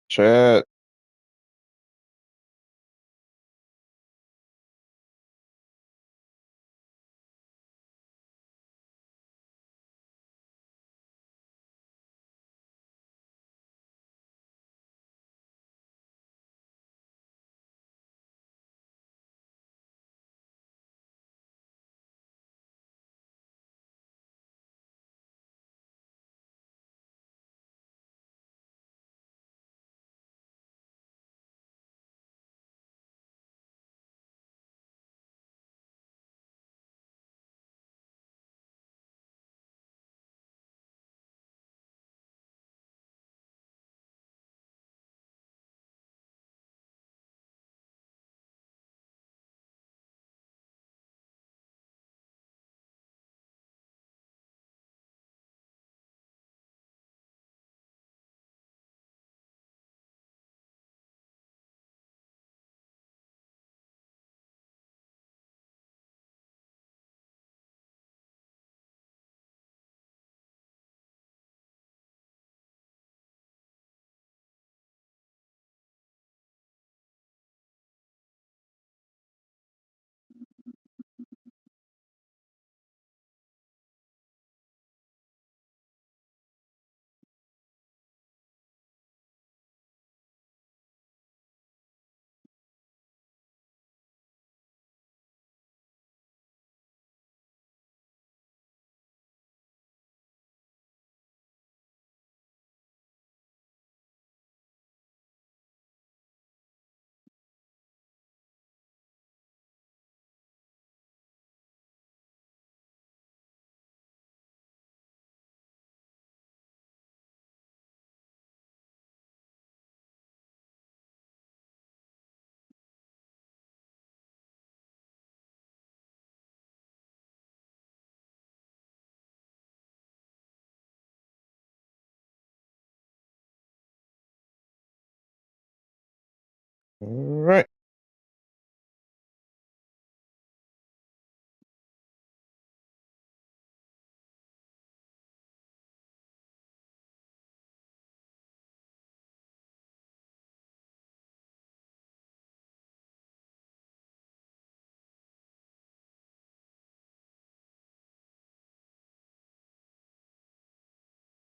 Chat. All right.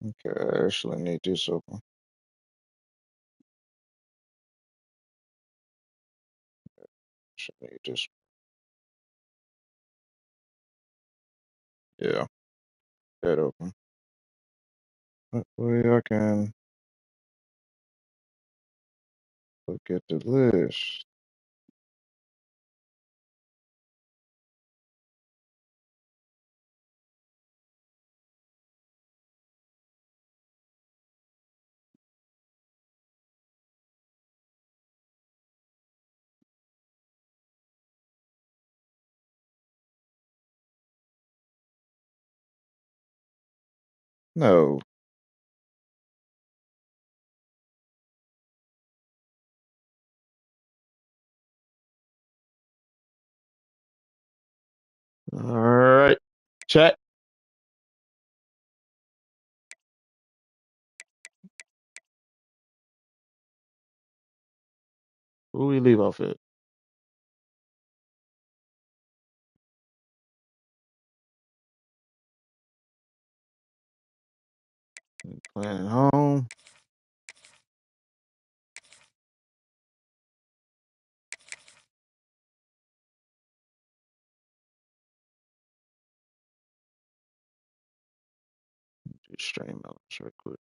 Okay, I actually need this open. Should need this. Yeah, that open. That way I can look at the list. No. All right. Chat. Who we leave off at? Playing at home. Just straighten my balance real quick.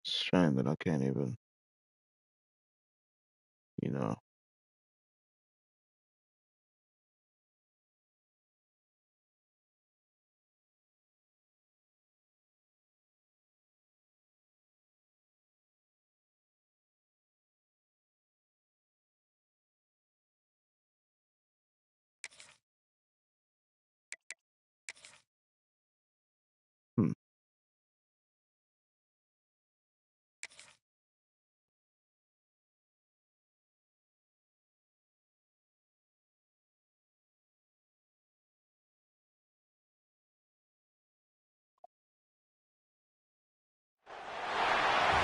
Shame that I can't even, you know. Hmm.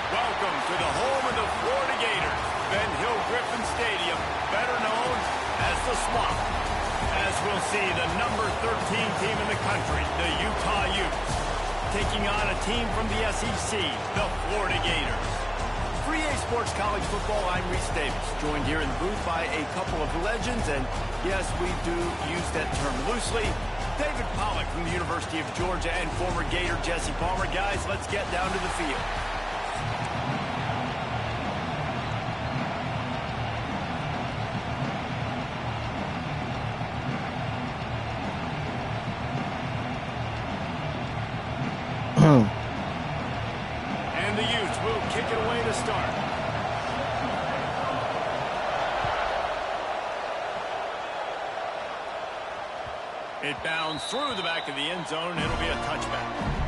Welcome to the home of the Florida Gators, Ben Hill Griffin Stadium, better known as the Swamp. As we'll see, the number 13 team in the country, the Utah Utes, taking on a team from the SEC, the Florida Gators. For EA Sports College Football, I'm Reese Davis, joined here in the booth by a couple of legends, and yes, we do use that term loosely. David Pollack from the University of Georgia and former Gator Jesse Palmer. Guys, let's get down to the field. And the Utes will kick it away to start. It bounds through the back of the end zone. It'll be a touchback.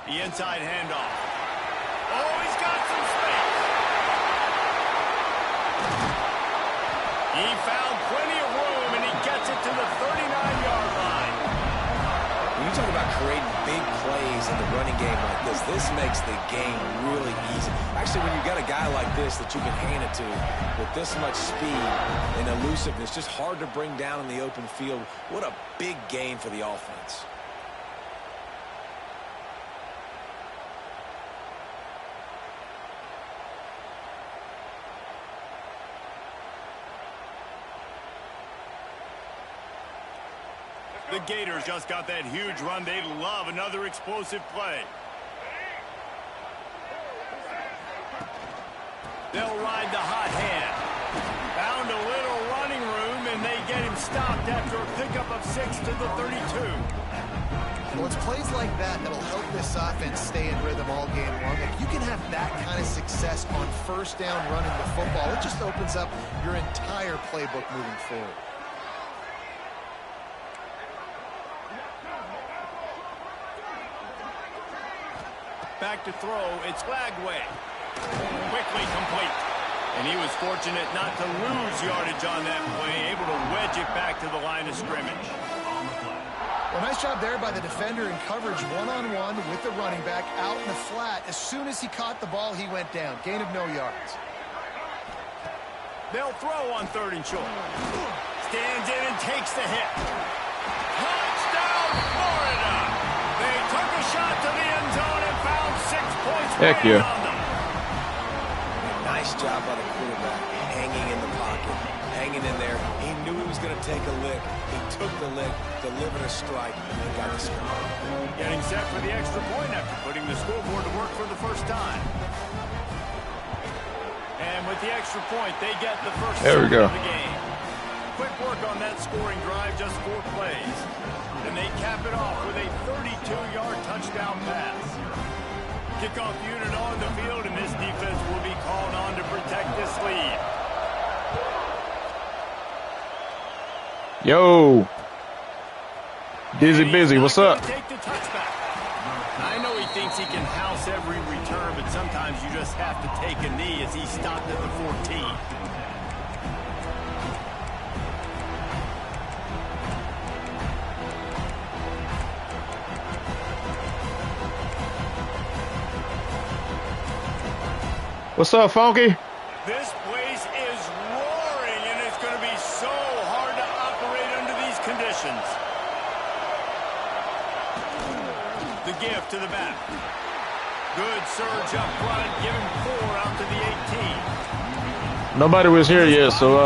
The inside handoff. Oh, he's got some space. He found plenty of room, and he gets it to the 39-yard line. When you talk about creating big plays in the running game like this makes the game really easy. Actually, when you've got a guy like this that you can hand it to with this much speed and elusiveness, just hard to bring down in the open field, what a big gain for the offense. The Gators just got that huge run. They love another explosive play. They'll ride the hot hand. Found a little running room, and they get him stopped after a pickup of 6 to the 32. Well, it's plays like that that'll help this offense stay in rhythm all game long. If you can have that kind of success on first down running the football, it just opens up your entire playbook moving forward. Back to throw, it's Lagway. Quickly complete. And he was fortunate not to lose yardage on that play, able to wedge it back to the line of scrimmage. Well, nice job there by the defender in coverage one-on-one with the running back out in the flat. As soon as he caught the ball, he went down. Gain of no yards. They'll throw on 3rd and short. Stands in and takes the hit. Touchdown, Florida! They took a shot to the end zone and found 6 points. Heck yeah. on them. Nice job by the quarterback, hanging in the pocket, hanging in there. He knew he was going to take a lick. He took the lick, delivered a strike, and got the score. Getting set for the extra point after putting the scoreboard to work for the first time. And with the extra point, they get the first There we go. of the game. Quick work on that scoring drive, just 4 plays. And they cap it off with a 32-yard touchdown pass. Kickoff unit on the field, and this defense will be called on to protect this lead. Yo. Dizzy Busy, what's up? Take the touchback. I know he thinks he can house every return, but sometimes you just have to take a knee as he stopped at the 14. What's up, Funky? This place is roaring, and it's going to be so hard to operate under these conditions. The gift to the back. Good surge up front, giving 4 out to the 18. Nobody was here yet, so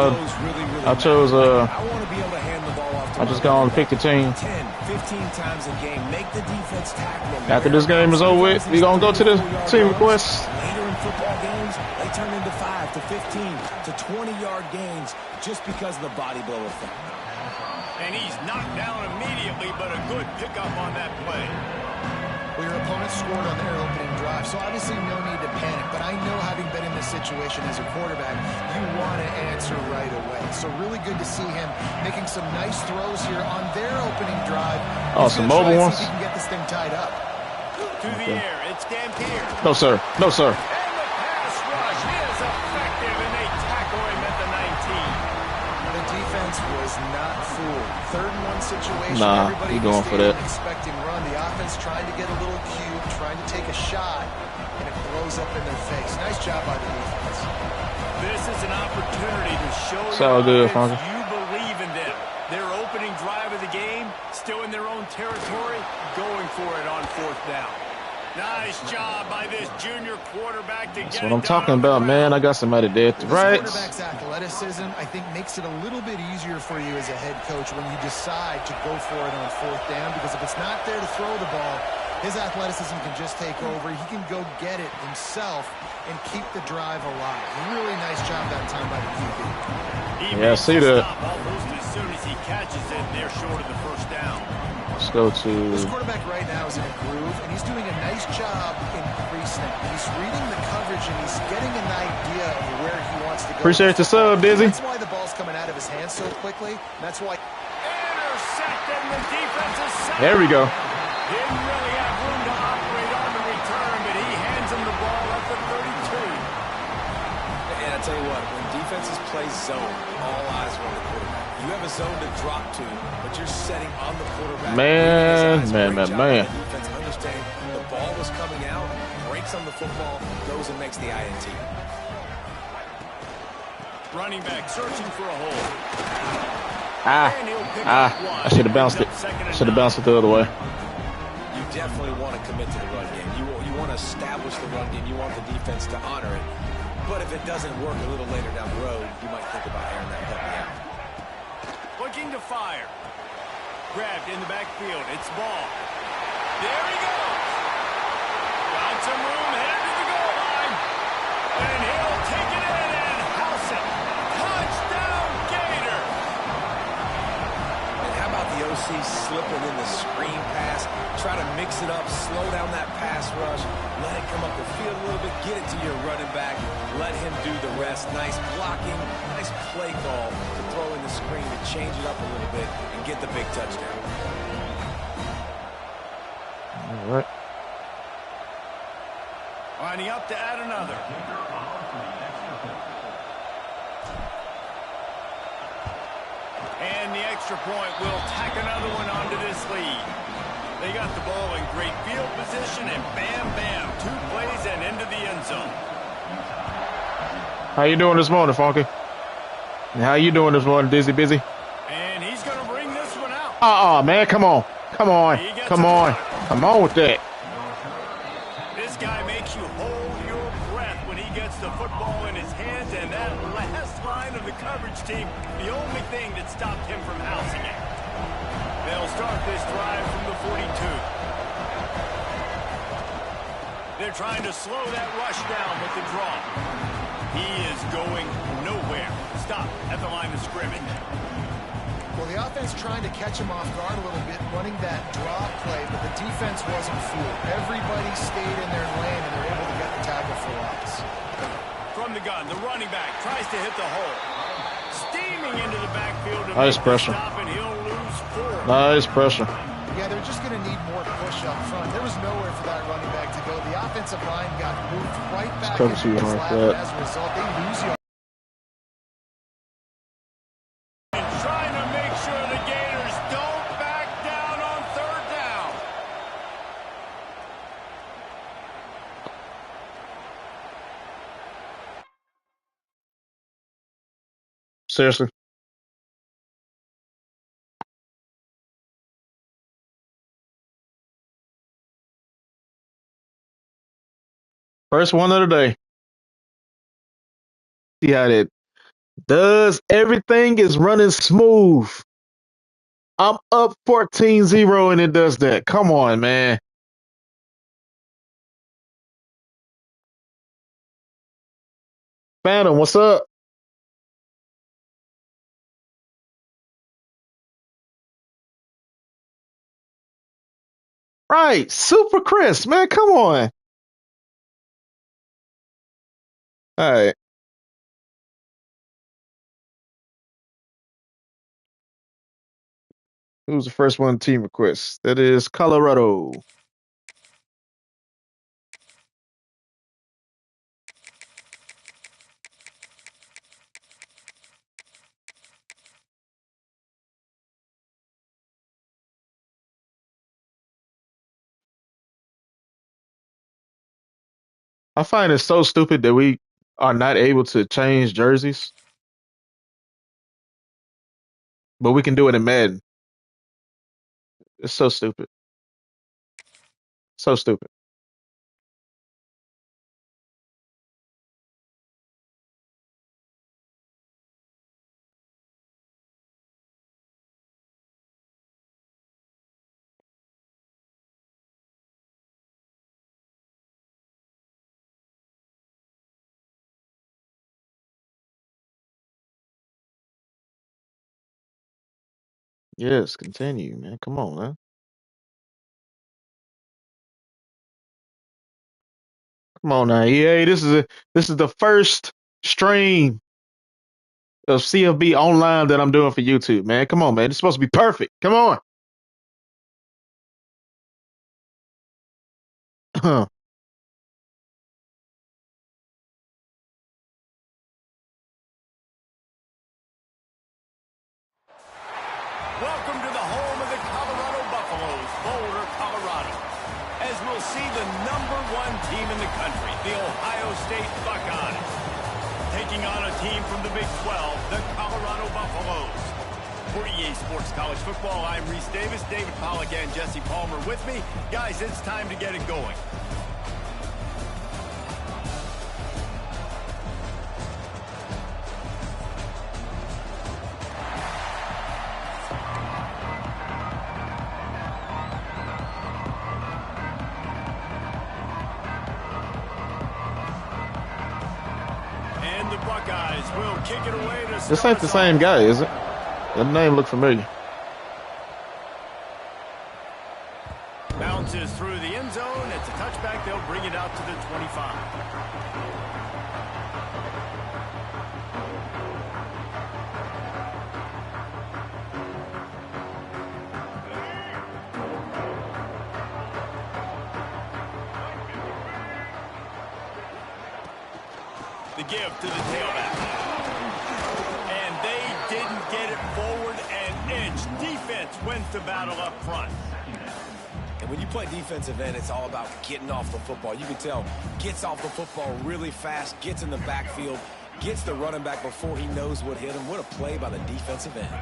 I chose I want to be able to hand the ball off to I just got on pick the team. 10, 15 times a game. Make the defense tackle them. After this game is over with, we gonna go to the team requests. Later in football games, they turn into 5 to 15 to 20-yard gains just because of the body blow effect. And he's knocked down immediately, but a good pickup on that play. Well, your opponent scored on their opening drive, so obviously no need to panic. But I know, having been in this situation as a quarterback, you want to answer right away. So really good to see him making some nice throws here on their opening drive. Oh, some mobile ones? See if he can get this thing tied up. To the air, it's Dampier. No, sir. No, sir. And the pass rush is effective, and they tackle him at the 19. The defense was not fooled. 3rd and 1 situation. Nah, Everybody he going for that. expecting run. The offense trying to get a little cute, trying to take a shot, and it blows up in their face. Nice job by the defense. This is an opportunity to show It's all good, offense Fonzie. you believe in them. Their opening drive of the game, still in their own territory, going for it on 4th down. Nice job by this junior quarterback to That's get what it I'm done talking on the about, man. ground. I got somebody there at the This right. quarterback's athleticism, I think, makes it a little bit easier for you as a head coach when you decide to go for it on 4th down, because if it's not there to throw the ball, his athleticism can just take over. He can go get it himself and keep the drive alive. Really nice job that time by the QB. He Yeah, I makes see the that. stop almost as soon as he catches it. They're short of the 1st down. Let's go This to. quarterback right now is in a groove, and he's doing a nice job in pre-snap. He's reading the coverage, and he's getting an idea of where he wants to go. Appreciate the sub, Dizzy. That's why the ball's coming out of his hands so quickly. That's why. Intercepted, the defense is set. There we go. Didn't really have room to operate on the return, but he hands him the ball at the 32. And I tell you what, when defenses play zone, all eyes are on the quarterback. You have a zone to drop to, but you're setting on the quarterback. Man, His eyes, man, great man, job man. by the defense understanding the ball was coming out, breaks on the football, goes and makes the INT. Running back searching for a hole. And he'll pick up one. I should have bounced it. Should have bounced it the other way. You definitely want to commit to the run game. You want to establish the run game. You want the defense to honor it. But if it doesn't work a little later down the road, you might think about airing that puppy out. Looking to fire. Grabbed in the backfield. It's Ball. There he goes. Got some room, headed to the goal line. And he'll take it in and house it. Touchdown, Gator. And how about the OC slipping in the screen pass? Try to mix it up, slow down that pass rush, let it come up the field a little bit, get it to your running back, let him do the rest. Nice blocking, nice play call to throw in the screen to change it up a little bit and get the big touchdown. All right. Lining up to add another. And the extra point will tack another one onto this lead. They got the ball in great field position, and bam, bam, 2 plays and into the end zone. How you doing this morning, Funky? And how you doing this morning, Dizzy Busy? And he's going to bring this one out. Man, come on. Come on. Come on. Come on with that. This guy makes you hold your breath when he gets the football in his hands, and that last line of the coverage team, the only thing that stopped him from housing it. They'll start this drive from the 42. They're trying to slow that rush down with the draw. He is going nowhere. Stop at the line of scrimmage. Well, the offense trying to catch him off guard a little bit, running that draw play, but the defense wasn't fooled. Everybody stayed in their lane, and they're able to get the tackle for loss. From the gun, the running back tries to hit the hole. Steaming into the backfield to Nice make pressure. the stop, and he'll lose 4. Nice pressure. Yeah, they're just going to need more push up front. There was nowhere for that running back to go. The offensive line got moved right back Cover into two his like lap, that. and as a result, they lose yards. And trying to make sure the Gators don't back down on 3rd down. Seriously. First one of the day. See how that does. Everything is running smooth. I'm up 14-0 and it does that. Come on, man. Phantom, what's up? Right. Super Chris, man. Come on. All right. Who's the first one team request? That is Colorado. I find it so stupid that we are not able to change jerseys, but we can do it in Madden. It's so stupid. So stupid. Yes, continue, man. Come on, man. Come on now. EA, this is the first stream of CFB online that I'm doing for YouTube, man. Come on, man. It's supposed to be perfect. Come on. Welcome to the home of the Colorado Buffaloes, Boulder, Colorado. As we'll see the #1 team in the country, the Ohio State Buckeyes, taking on a team from the Big 12, the Colorado Buffaloes. For EA Sports College Football, I'm Reese Davis, David Pollack, and Jesse Palmer with me. Guys, it's time to get it going. And the Buckeyes will kick it away to This ain't the same guy, is it? That name look familiar. Bounces through the end zone. It's a touchback. They'll bring it out to the 25. The give to the tailback. And they didn't get it forward an inch. Defense wins the battle up front. And when you play defensive end, it's all about getting off the football. You can tell, gets off the football really fast, gets in the backfield, gets the running back before he knows what hit him. What a play by the defensive end.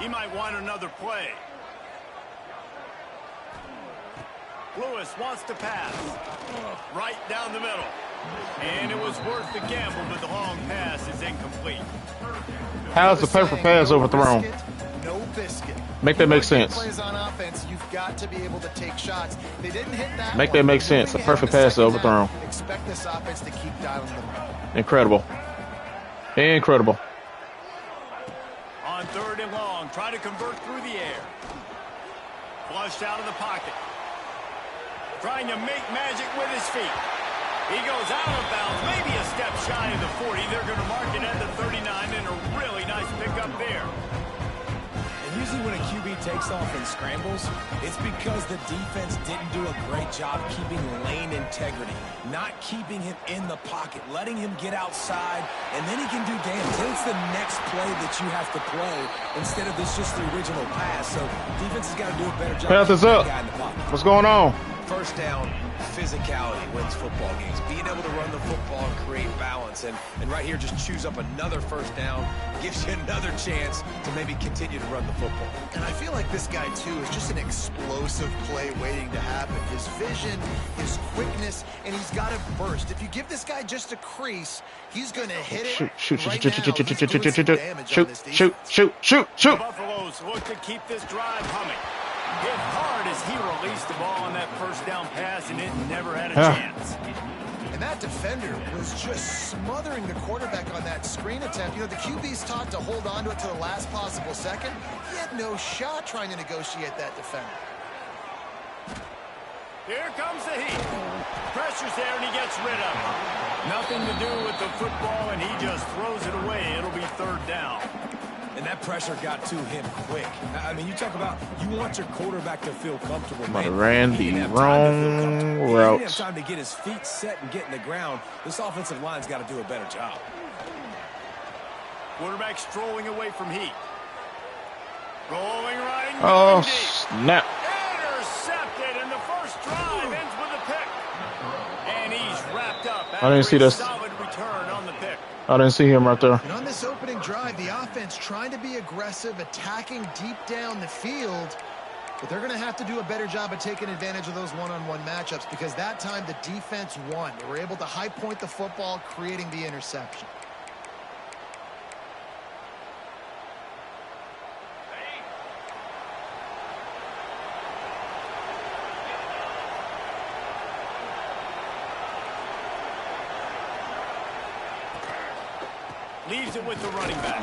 He might want another play. Lewis wants to pass. Right down the middle. And it was worth the gamble, but the long pass is incomplete. How's the paper pass overthrown? no biscuit. Make that make sense. Plays on offense, you've got to be able to take shots. They didn't hit that. Make that make sense. A perfect pass overthrown. Expect this offense to keep dialing them up. Incredible. Incredible. On 3rd and long, try to convert through the air. Flushed out of the pocket. Trying to make magic with his feet. He goes out of bounds, maybe a step shy of the 40. They're going to mark it at the 39, and a really nice pickup there. And usually when a QB takes off and scrambles, it's because the defense didn't do a great job keeping lane integrity, not keeping him in the pocket, letting him get outside, and then he can do damage. Then it's the next play that you have to play instead of this just the original pass. So defense has got to do a better job. Pass is up. What's going on? First down, physicality wins football games. Being able to run the football and create balance. And right here, just choose up another first down. Gives you another chance to maybe continue to run the football. And I feel like this guy, too, is just an explosive play waiting to happen. His vision, his quickness, and he's got to burst. If you give this guy just a crease, he's going to hit it. Shoot. The Buffaloes look to keep this drive humming. Hit hard as he released the ball on that first down pass, and it never had a chance. And that defender was just smothering the quarterback on that screen attempt. You know, the QB's taught to hold on to it to the last possible second. He had no shot trying to negotiate that defender. Here comes the heat. Pressure's there, and he gets rid of it. Nothing to do with the football, and he just throws it away. It'll be 3rd down. And that pressure got to him quick. I mean, you talk about you want your quarterback to feel comfortable. But ran the wrong route. He didn't have time to get his feet set and get in the ground. This offensive line's got to do a better job. Quarterback strolling away from heat. Rolling right. Oh, snap. Intercepted, and the first drive ends with a pick. And he's wrapped up. I didn't see this. Solid return on the pick. I didn't see him right there. And on this opening drive, the offense trying to be aggressive, attacking deep down the field. But they're going to have to do a better job of taking advantage of those one-on-one matchups because that time the defense won. They were able to high point the football, creating the interception. Leaves it with the running back.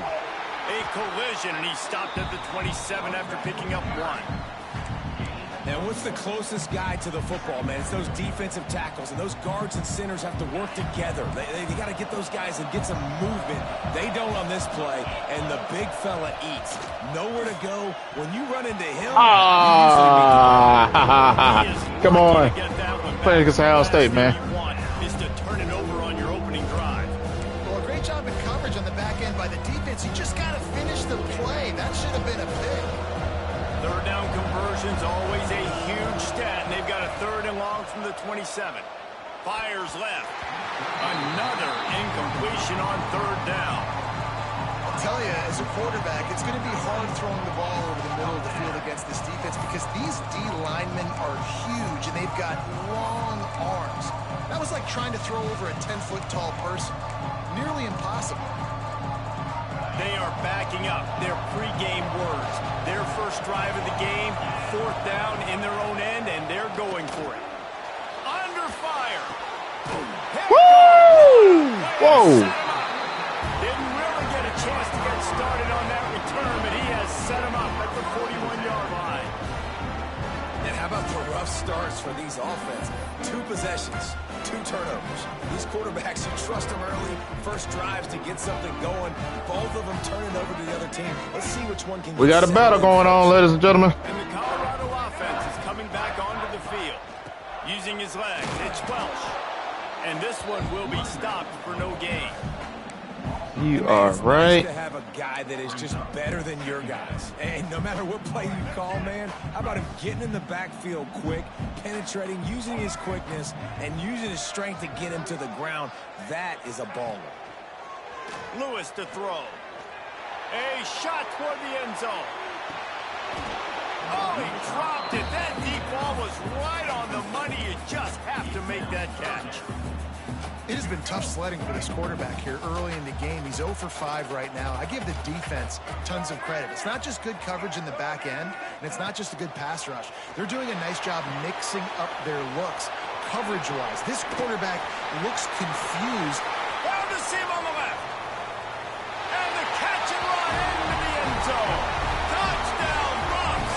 A collision, and he stopped at the 27 after picking up 1. And what's the closest guy to the football, man? It's those defensive tackles, and those guards and centers have to work together. They got to get those guys and get some movement. They don't on this play, and the big fella eats. Nowhere to go. When you run into him, come on. Playing against Ohio State, man. Is to turn it over on your opening drive. Well, a great job in coverage on the back end by the defense. You just got to finish the play. That should have been a pick. 3rd down conversion's always a huge stat, and they've got a 3rd and long from the 27. Fires left. Another incompletion on 3rd down. I'll tell you, as a quarterback, it's going to be hard throwing the ball over the middle of the field against this defense because these D linemen are huge, and they've got long arms. That was like trying to throw over a 10-foot tall person. Nearly impossible. They are backing up their pregame words. Their first drive of the game, 4th down in their own end, and they're going for it. Under fire. Woo! Whoa! Didn't really get a chance to get started on that return, but he has set him up at the 41-yard line. And how about the rough starts for these offense? 2 possessions, 2 turnovers. These quarterbacks, you trust them early, first drives to get something going. Both of them turning over to the other team. Let's see which one can. We got a battle going on, ladies and gentlemen. And the Colorado offense is coming back onto the field. Using his legs, it's Welsh. And this one will be stopped for no gain. You are right. To have a guy that is just better than your guys. And no matter what play you call, man, how about him getting in the backfield quick, penetrating, using his quickness, and using his strength to get him to the ground. That is a baller. Lewis to throw. A shot toward the end zone. Oh, he dropped it. That deep ball was right on the money. You just have to make that catch. It has been tough sledding for this quarterback here early in the game. He's 0 for 5 right now. I give the defense tons of credit. It's not just good coverage in the back end, and it's not just a good pass rush. They're doing a nice job mixing up their looks coverage-wise. This quarterback looks confused. Found a seam on the left. And the catch and run into the end zone. Touchdown, Bucs.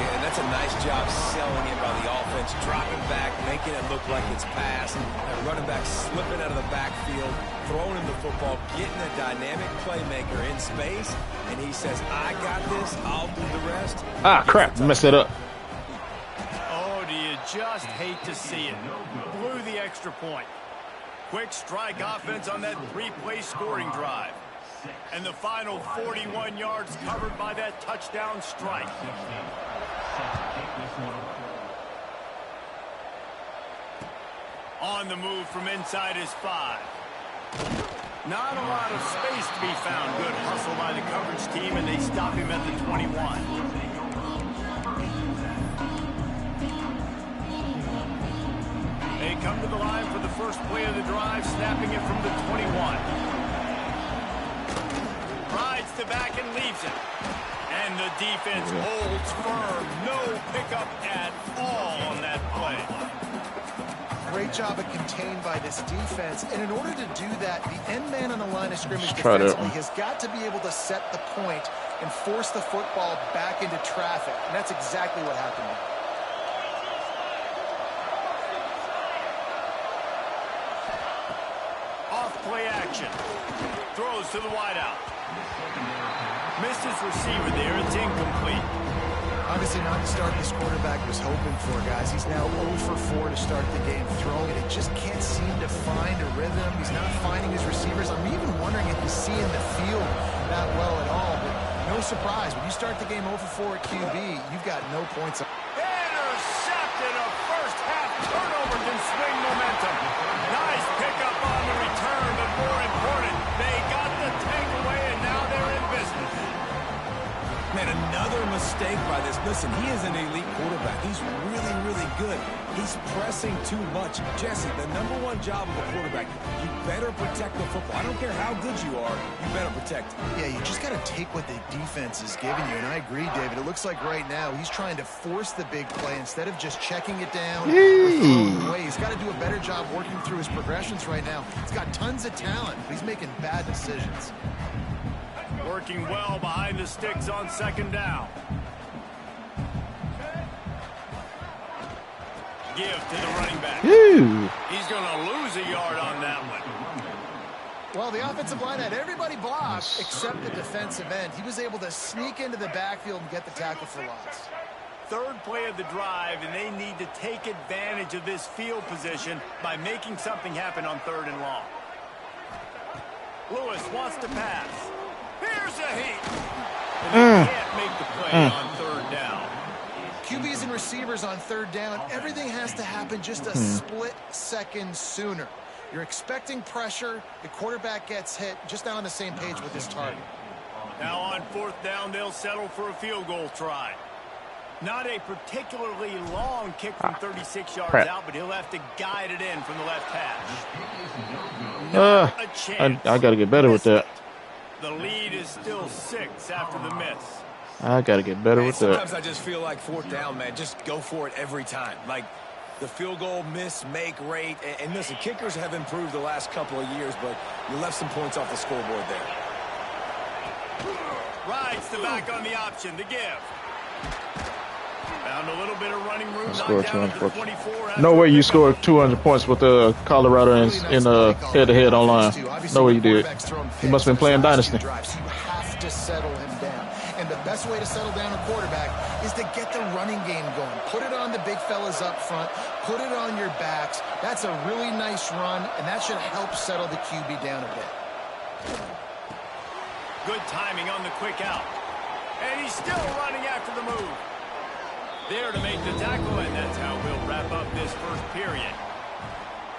Yeah, and that's a nice job selling it by the offense, dropping back, making it look like it's pass. That running back slipping out of the backfield, throwing him the football, getting a dynamic playmaker in space, and he says, I got this, I'll do the rest. Ah, crap, messed it up. Oh, do you just hate to see it? Blew the extra point. Quick strike offense on that 3-play scoring drive. And the final 41 yards covered by that touchdown strike. On the move from inside his 5. Not a lot of space to be found. Good hustle by the coverage team, and they stop him at the 21. They come to the line for the first play of the drive, snapping it from the 21. Rides the back and leaves it. And the defense holds firm. No pickup at all on that play. Great job of contained by this defense. And in order to do that, the end man on the line of scrimmage try defensively has got to be able to set the point and force the football back into traffic. And that's exactly what happened there. Play action. Throws to the wideout. Missed his receiver there. It's incomplete. Obviously not the start this quarterback was hoping for, guys. He's now 0 for 4 to start the game throwing it. He just can't seem to find a rhythm. He's not finding his receivers. I'm even wondering if he's seeing the field that well at all. But no surprise. When you start the game 0 for 4 at QB, you've got no points. Intercepted. A first half turnover can swing momentum. Nice pickup on the return, but more important, they got the takeaway, and now they're in business. Man, another mistake by this. Listen, he is an elite quarterback. He's really, really good. He's pressing too much. Jesse, the #1 job of a quarterback, you better protect the football. I don't care how good you are, you better protect it. Yeah, you just got to take what the defense is giving you, and I agree, David. It looks like right now he's trying to force the big play instead of just checking it down or throwing it away. He's got to do a better job working through his progressions right now. He's got tons of talent, but he's making bad decisions. Working well behind the sticks on second down. Give to the running back. Ew. He's going to lose a yard on that one. Well, the offensive line had everybody blocked except the defensive end. He was able to sneak into the backfield and get the tackle for loss. Third play of the drive, and they need to take advantage of this field position by making something happen on 3rd and long. Lewis wants to pass. Here's a heat. And they can't make the play on 3rd down. QBs and receivers on 3rd down, everything has to happen just a split second sooner. You're expecting pressure. The quarterback gets hit. Just not on the same page with his target. Now on 4th down, they'll settle for a field goal try. Not a particularly long kick from 36 yards out, but he'll have to guide it in from the left hash. I got to get better with that. The lead is still 6 after the miss. I got to get better with that. Sometimes I just feel like 4th down, man, just go for it every time. Like the field goal miss, make rate. And listen, kickers have improved the last couple of years, but you left some points off the scoreboard there. Rides the back on the option to give. Found a little bit of running room. Scored 200 points. No way you scored 200 points with Colorado in head-to-head online. No way you did. He must have been playing Dynasty. You have to settle him down. And the best way to settle down a quarterback is to get the running game going. Put it on the big fellas up front. Put it on your backs. That's a really nice run, and that should help settle the QB down a bit. Good timing on the quick out. And he's still running after the move. There to make the tackle, and that's how we'll wrap up this first period.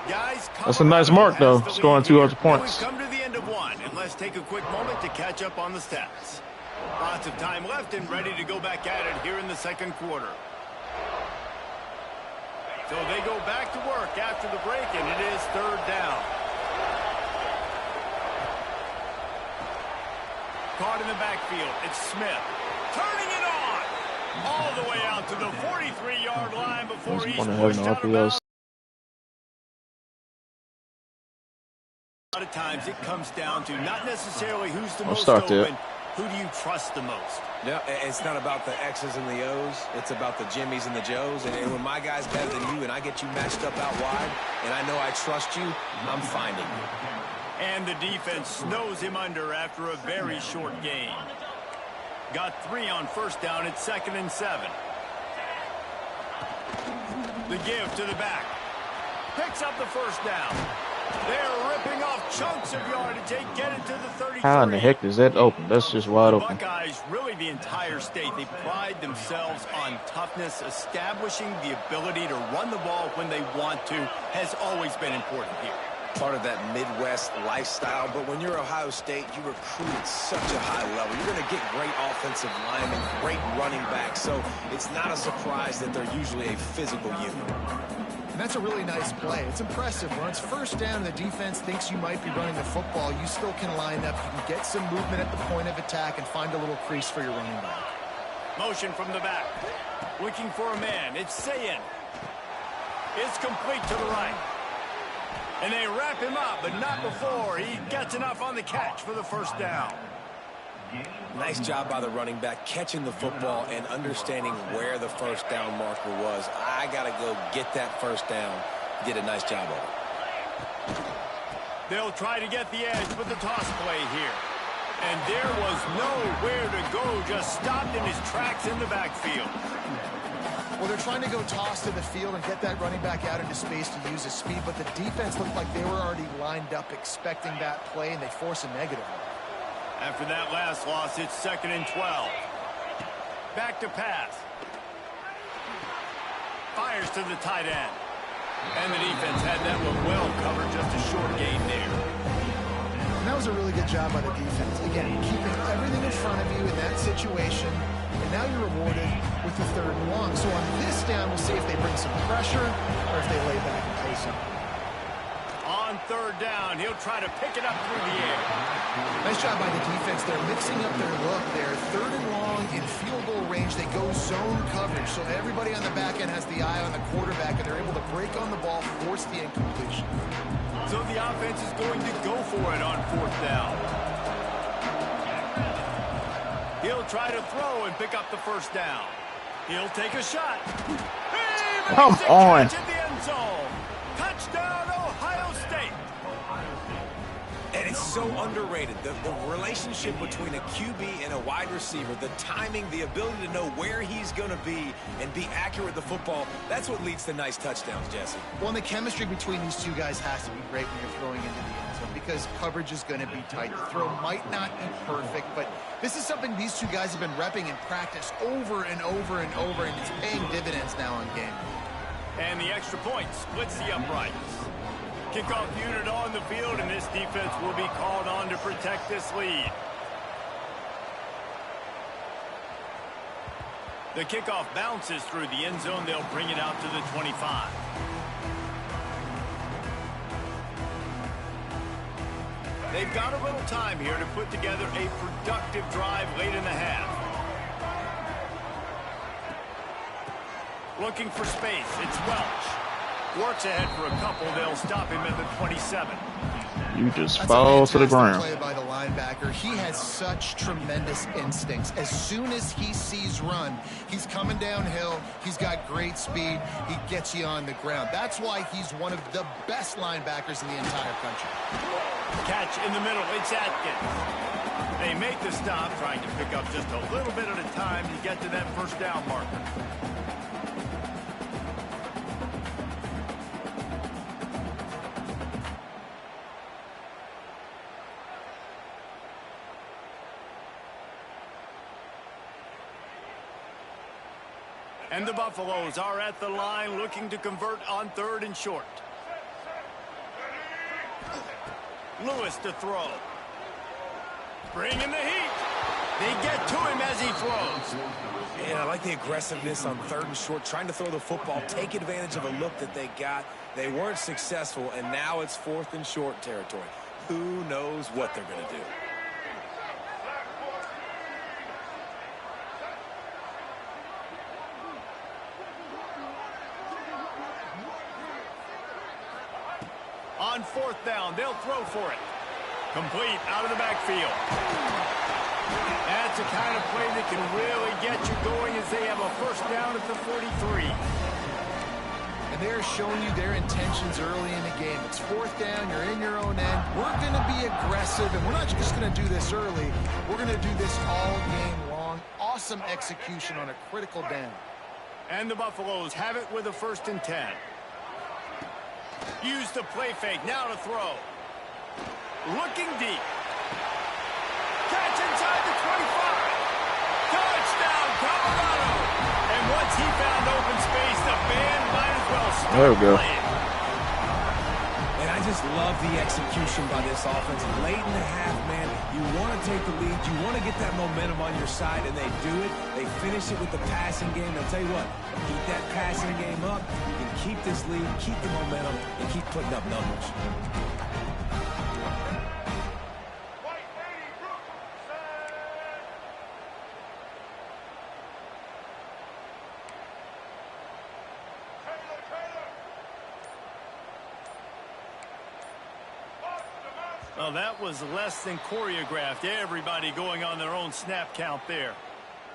Guys, that's a nice mark, though, scoring 200 points. We've come to the end of one, and let's take a quick moment to catch up on the stats. Lots of time left and ready to go back at it here in the second quarter. So they go back to work after the break, and it is third down. Caught in the backfield. It's Smith. Turning it on. All the way out to the 43-yard line before he's pushed out of bounds. A lot of times it comes down to not necessarily who's the most open, who do you trust the most? No, it's not about the X's and the O's. It's about the Jimmies and the Joes. And when my guy's better than you and I get you matched up out wide and I know I trust you, I'm finding you. And the defense snows him under after a very short gain. Got 3 on first down at 2nd and 7. The give to the back. Picks up the first down. They're ripping off chunks of yardage. They get it to the 33. How in the heck is that open? That's just wide open. Buckeyes, really the entire state, they pride themselves on toughness. Establishing the ability to run the ball when they want to has always been important here. Part of that Midwest lifestyle, but when you're Ohio State, you recruit at such a high level. You're going to get great offensive linemen, great running backs, so it's not a surprise that they're usually a physical unit. And that's a really nice play. It's impressive. When it's first down and the defense thinks you might be running the football, you still can line up. You can get some movement at the point of attack and find a little crease for your running back. Motion from the back. Looking for a man. It's Sayin. It's complete to the right. And they wrap him up, but not before he gets enough on the catch for the first down. Nice job by the running back catching the football and understanding where the first down marker was. I got to go get that first down. Did a nice job of it. They'll try to get the edge with the toss play here. And there was nowhere to go, just stopped in his tracks in the backfield. Well, they're trying to go toss to the field and get that running back out into space to use his speed, but the defense looked like they were already lined up expecting that play, and they force a negative. After that last loss, it's 2nd and 12. Back to pass. Fires to the tight end. And the defense had that one well covered, just a short gain there. And that was a really good job by the defense. Again, keeping everything in front of you in that situation. And now you're rewarded with the 3rd and long. So on this down, we'll see if they bring some pressure or if they lay back and play something. On 3rd down, he'll try to pick it up through the air. Nice job by the defense. They're mixing up their look there. 3rd and long in field goal range. They go zone coverage. So everybody on the back end has the eye on the quarterback, and they're able to break on the ball, force the incompletion. So the offense is going to go for it on 4th down. He'll try to throw and pick up the first down. He'll take a shot. Come on. Catch in the end zone. Touchdown, Ohio State. And it's so underrated. The relationship between a QB and a wide receiver, the timing, the ability to know where he's going to be and be accurate with the football, that's what leads to nice touchdowns, Jesse. Well, and the chemistry between these two guys has to be great when you're throwing into the end zone because coverage is going to be tight. The throw might not be perfect, but this is something these two guys have been repping in practice over and over and over, and it's paying dividends now on game. And the extra point splits the uprights. Kickoff unit on the field, and this defense will be called on to protect this lead. The kickoff bounces through the end zone. They'll bring it out to the 25. They've got a little time here to put together a productive drive late in the half. Looking for space. It's Welch. Works ahead for a couple. They'll stop him at the 27. You just fall to the ground. Play by the linebacker. He has such tremendous instincts. As soon as he sees run, he's coming downhill. He's got great speed. He gets you on the ground. That's why he's one of the best linebackers in the entire country. Catch in the middle. It's Atkins. They make the stop, trying to pick up just a little bit at a time to get to that first down marker. And the Buffaloes are at the line looking to convert on 3rd and short. Lewis to throw. Bringing the heat. They get to him as he throws. And I like the aggressiveness on 3rd and short, trying to throw the football, take advantage of a look that they got. They weren't successful, and now it's 4th and short territory. Who knows what they're going to do? On 4th down, they'll throw for it. Complete out of the backfield. That's the kind of play that can really get you going as they have a 1st down at the 43. And they're showing you their intentions early in the game. It's 4th down, you're in your own end. We're going to be aggressive, and we're not just going to do this early. We're going to do this all game long. Awesome execution on a critical down. And the Buffaloes have it with a 1st and 10. Use the play fake, now to throw. Looking deep. Catch inside the 25. Touchdown, Colorado. And once he found open space, the band might as well start playing. And I just love the execution by this offense. Late in the half, man, you want to take the lead. You want to get that momentum on your side, and they do it. They finish it with the passing game. I'll tell you what, keep that passing game up. You can keep this lead, keep the momentum, and keep putting up numbers. Well, that was less than choreographed. Everybody going on their own snap count there.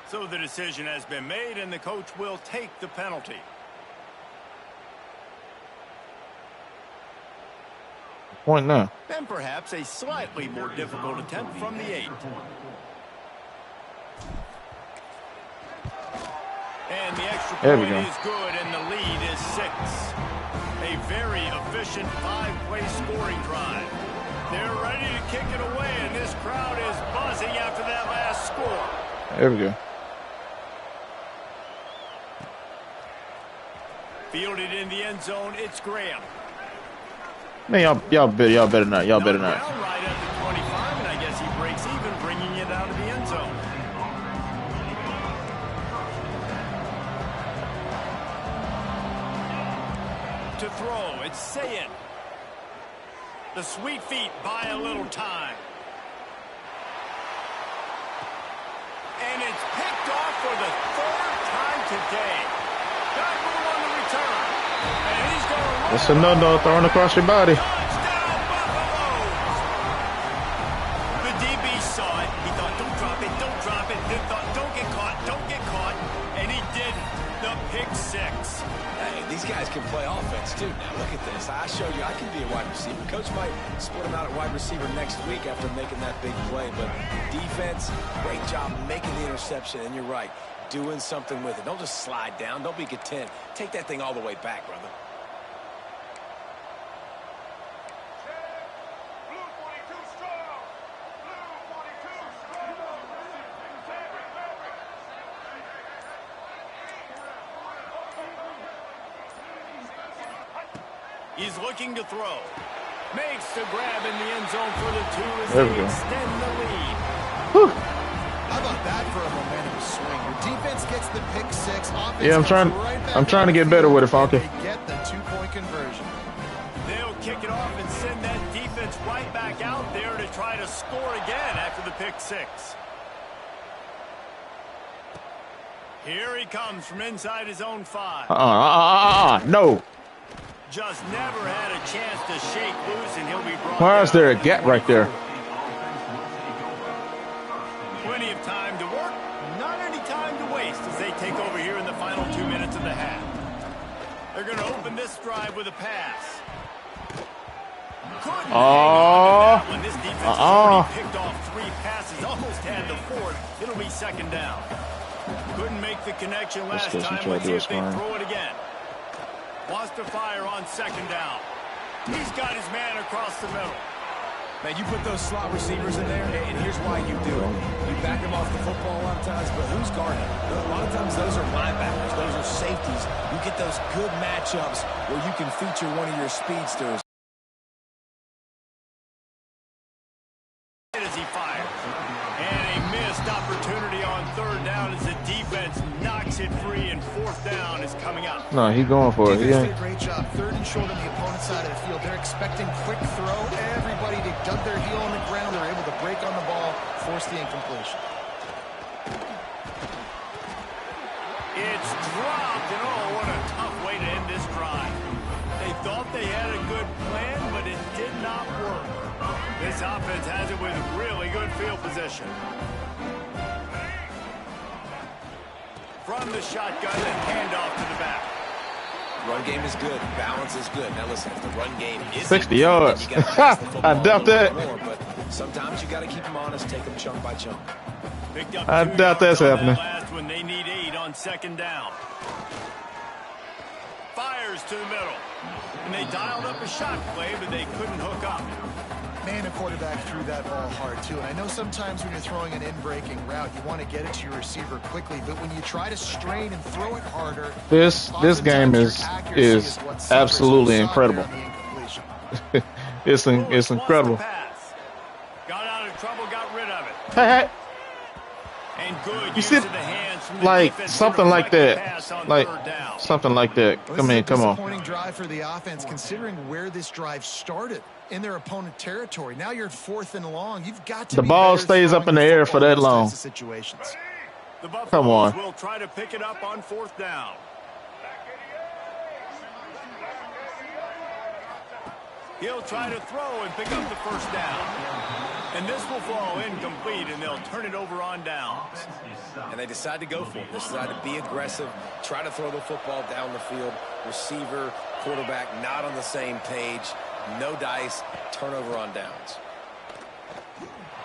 So the decision has been made, and the coach will take the penalty. Point now. And perhaps a slightly more difficult attempt from the 8. And the extra point is good, and the lead is 6. A very efficient 5-play scoring drive. They're ready to kick it away, and this crowd is buzzing after that last score. There we go. Fielded in the end zone, it's Graham. Man, y'all better not. Y'all better not. Down right at the 25, and I guess he breaks even, bringing it out of the end zone. To throw, it's Sayin. The sweet feet buy a little time. And it's picked off for the 3rd time today. Got room on the return. And he's going to run. That's another throwing across your body. Touchdown, Buffaloes. The DB saw it. He thought, don't drop it, don't drop it. He thought, don't get caught, don't get caught. And he didn't. The pick 6. These guys can play offense, too. Now, look at this. I showed you I can be a wide receiver. Coach might split him out at wide receiver next week after making that big play. But defense, great job making the interception. And you're right, doing something with it. Don't just slide down. Don't be content. Take that thing all the way back, brother. He's looking to throw. Makes the grab in the end zone for the 2 as There we they go. extend the lead. How about that for a momentum swing? Your defense gets the pick 6. Offense Yeah, I'm trying to get better with it, Funky. They get the 2-point conversion. They'll kick it off and send that defense right back out there to try to score again after the pick 6. Here he comes from inside his own 5. No. Just never had a chance to shake loose, and he'll be brought Why is down there a at the gap right there? 24. Plenty of time to work, not any time to waste as they take over here in the final 2 minutes of the half. They're going to open this drive with a pass. Couldn't hang on to that one. This defense has already picked off 3 passes, almost had the 4th. It'll be 2nd down. Couldn't make the connection last time. Let's see if they throw it again. Wants to fire on 2nd down. He's got his man across the middle. Man, you put those slot receivers in there, and here's why you do it. You back them off the football a lot of times, but who's guarding? A lot of times those are linebackers. Those are safeties. You get those good matchups where you can feature one of your speedsters. As he fires. And a missed opportunity. snap. No, he's going for it. Defense did Yeah. a great job. 3rd and short on the opponent's side of the field. They're expecting quick throw. Everybody, they dug their heel on the ground. They're able to break on the ball, force the incompletion. It's dropped, and oh, what a tough way to end this drive. They thought they had a good plan, but it did not work. This offense has it with really good field position. From the shotgun and handoff to the back. Run game is good. Balance is good. Now listen, if the run game is 60 yards. you gotta pass the football I doubt a little that. bit more, but sometimes you got to keep them honest, take them chunk by chunk. Picked up I 2 doubt that's yards on that happening. last one. They need 8 on 2nd down. Fires to the middle. And they dialed up a shot play, but they couldn't hook up. Man, the quarterback threw that ball hard, too. And I know sometimes when you're throwing an in-breaking route, you want to get it to your receiver quickly. But when you try to strain and throw it harder, This game is absolutely incredible. It's Lewis incredible. lost the pass. Got out of trouble, got rid of it. Hey, And good you use see, of the hands from the like defense to something like deflect the that, pass on like 3rd down. something like that. Well, Come this in, is a come on. disappointing drive for the offense, considering where this drive started in their opponent territory. Now you're at 4th and long. You've got to The be ball better stays up throwing in the the air football for that in those long. types of situations. The Come on. Buffaloes will try to pick it up on 4th down. He'll try to throw and pick up the 1st down. And this will fall incomplete, and they'll turn it over on downs. And they decide to go for it. They decide to be aggressive, try to throw the football down the field. Receiver, quarterback not on the same page. No dice, turnover on downs.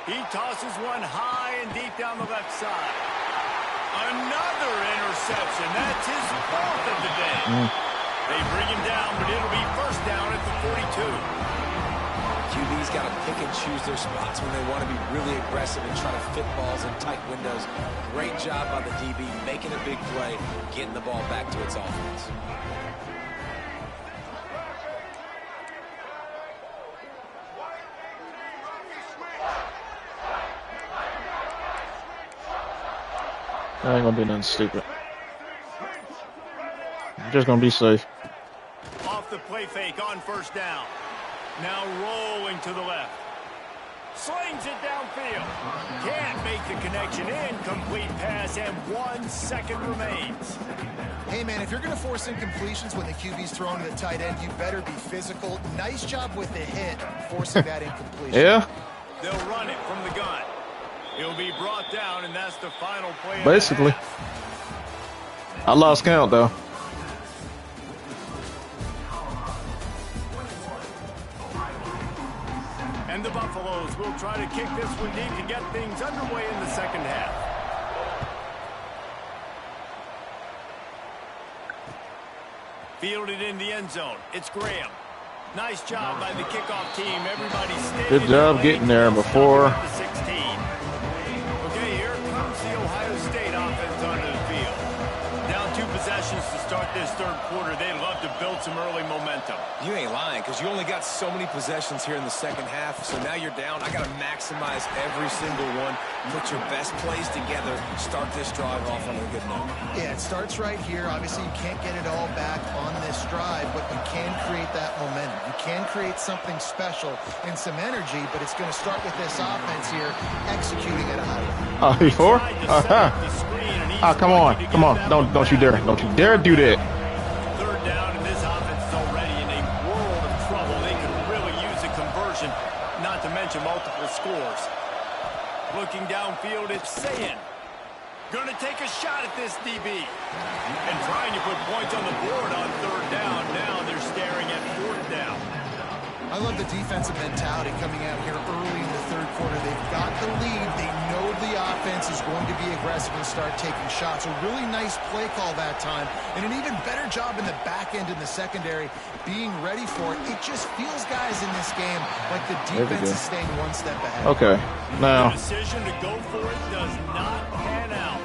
He tosses one high and deep down the left side. Another interception. That's his 4th of the day. They bring him down, but it'll be 1st down at the 42. QB's got to pick and choose their spots when they want to be really aggressive and try to fit balls in tight windows. Great job by the DB, making a big play, getting the ball back to its offense. That ain't gonna be nothing stupid. I'm just gonna be safe. Off the play fake on 1st down. Now rolling to the left. Slings it downfield. Can't make the connection. Incomplete pass, and 1 second remains. Hey, man, if you're going to force incompletions when the QB's throwing to the tight end, you better be physical. Nice job with the hit, forcing that incompletion. Yeah, They'll run it from the gun. He'll be brought down, and that's the final play of basically. the half. I lost count though. And the Buffaloes will try to kick this one deep to get things underway in the 2nd half. Fielded in the end zone. It's Graham. Nice job by the kickoff team. Everybody stayed Good in job their getting lane. there before. The 16. Okay, here comes the Ohio State offense onto the field. Down 2 possessions to start this 3rd quarter. They'd love to build some early momentum. You ain't lying, because you only got so many possessions here in the 2nd half, so now you're down. I got to maximize every single one, put your best plays together, start this drive off on a good note. Yeah, it starts right here. Obviously, you can't get it all back on this drive, but you can create that momentum. You can create something special and some energy, but it's going to start with this offense here executing at a high level. Oh, before? Tried to set up the screen, and he's Oh, come on, lucky to come get on. that Don't one you back. dare. Don't you dare do that. 3rd down, and this offense is already in a world of trouble. They could really use a conversion, not to mention multiple scores. Looking downfield, it's Sayin. Going to take a shot at this DB. And trying to put points on the board on 3rd down. Now they're staring at 4th down. I love the defensive mentality coming out here early in the 3rd quarter. They've got the lead. They know the offense is going to be aggressive and start taking shots. A really nice play call that time, and an even better job in the back end in the secondary being ready for it. It just feels, guys, in this game like the defense is staying 1 step ahead. Okay, now The decision to go for it does not pan out.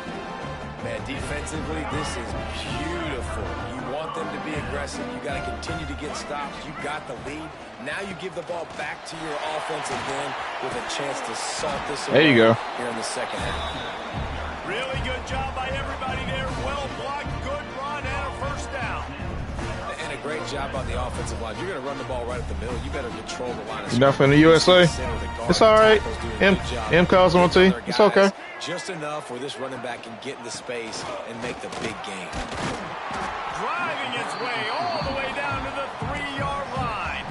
Man, defensively, this is beautiful. You want them to be aggressive. You got to continue to get stops. You got the lead. Now you give the ball back to your offense again with a chance to salt this There you away go. here in the 2nd half. Really good job by everybody there. Well blocked, good run, and a 1st down. good job on the offensive line. You're going to run the ball right up the middle. You better control the line of scrimmage. Enough in the USA. It's all right. M calls on T. It's okay. Just enough where this running back can get into space and make the big game. Driving its way all the way down to the 3-yard line.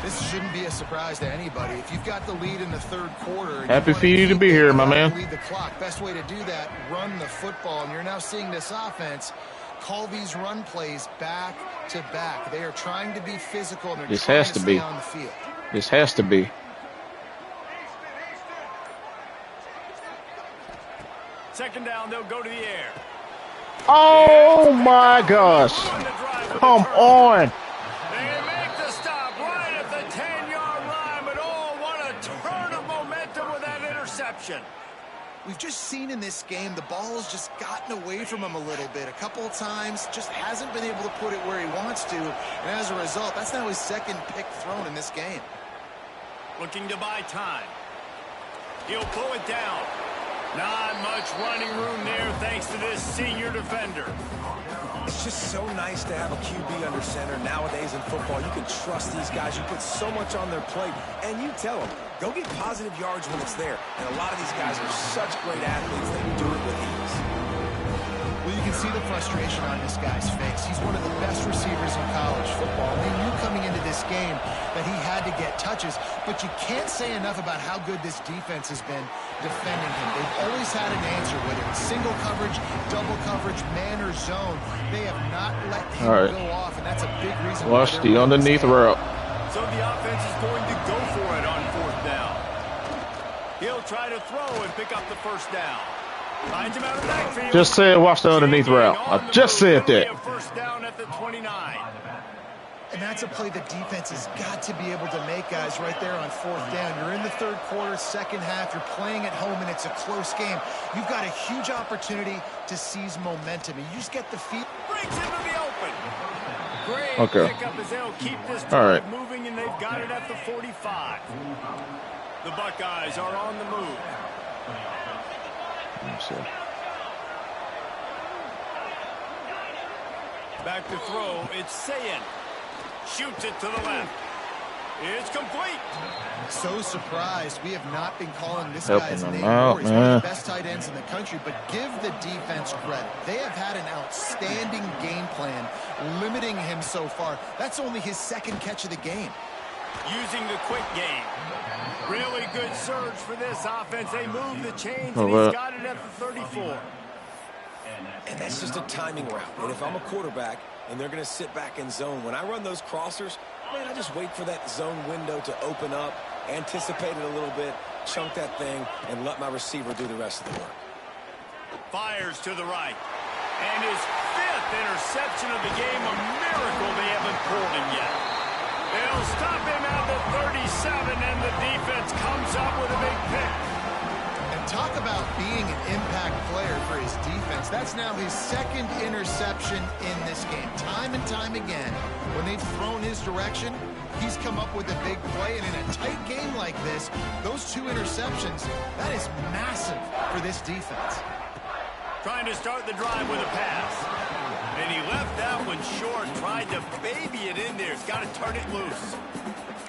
This shouldn't be a surprise to anybody. If you've got the lead in the third quarter, happy for you to be here, my man. Lead the clock. Best way to do that, run the football. And you're now seeing this offense call these run plays back to back. They are trying to be physical. And they're this trying has to to stay be on the field. This has to be. Second down, they'll go to the air. Oh my gosh. Come on. They make the stop right at the 10-yard line, but oh, what a turn of momentum with that interception. We've just seen in this game the ball has just gotten away from him a little bit. A couple of times, just hasn't been able to put it where he wants to. And as a result, that's now his second pick thrown in this game. Looking to buy time. He'll pull it down. Not much running room there thanks to this senior defender. It's just so nice to have a QB under center. Nowadays in football, you can trust these guys. You put so much on their plate, and you tell them, go get positive yards when it's there. And a lot of these guys are such great athletes, they do it with ease. Well, you can see the frustration on this guy's face. He's one of the best receivers in college football. They knew coming into this game that he had to get touches, but you can't say enough about how good this defense has been defending him. They've always had an answer, whether it's single coverage, double coverage, man or zone. They have not let him go off, and that's a big reason. Watch the underneath route. So the offense is going to go for it on fourth down. He'll try to throw and pick up the first down. Finds him out of the backfield. Just said watch the underneath route. I just said that. First down at the 29. And that's a play the defense has got to be able to make, guys, right there on fourth down. You're in the third quarter, second half. You're playing at home, and it's a close game. You've got a huge opportunity to seize momentum. And you just get the feet. Breaks into the open. Great pickup as they'll keep this drive moving, and they've got it at the 45. The Buckeyes are on the move. Back to throw. It's Sayin. Shoots it to the left. It's complete. So surprised. We have not been calling this guy's name. He's one of the best tight ends in the country, but give the defense credit. They have had an outstanding game plan, limiting him so far. That's only his second catch of the game. Using the quick game. Really good surge for this offense. They move the chains, and he's got it at the 34. And that's just a timing route. And if I'm a quarterback and they're going to sit back in zone, when I run those crossers, man, I just wait for that zone window to open up, anticipate it a little bit, chunk that thing, and let my receiver do the rest of the work. Fires to the right. And his 5th interception of the game, a miracle they haven't pulled him yet. They'll stop him at the 37, and the defense comes up with a big pick. And talk about being an impact player for his defense. That's now his second interception in this game. Time and time again, when they've thrown his direction, he's come up with a big play. And in a tight game like this, those 2 interceptions, that is massive for this defense. Trying to start the drive with a pass. And he left that one short, tried to baby it in there. He's got to turn it loose.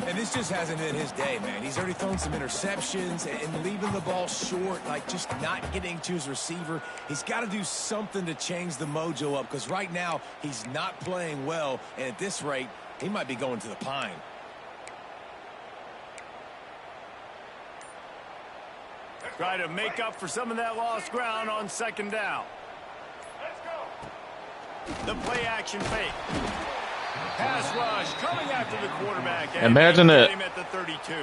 And this just hasn't been his day, man. He's already thrown some interceptions and leaving the ball short, like just not getting to his receiver. He's got to do something to change the mojo up, because right now he's not playing well, and at this rate, he might be going to the pine. Try to make up for some of that lost ground on second down. The play action fake. Pass rush coming after the quarterback. Imagine that. At the 32.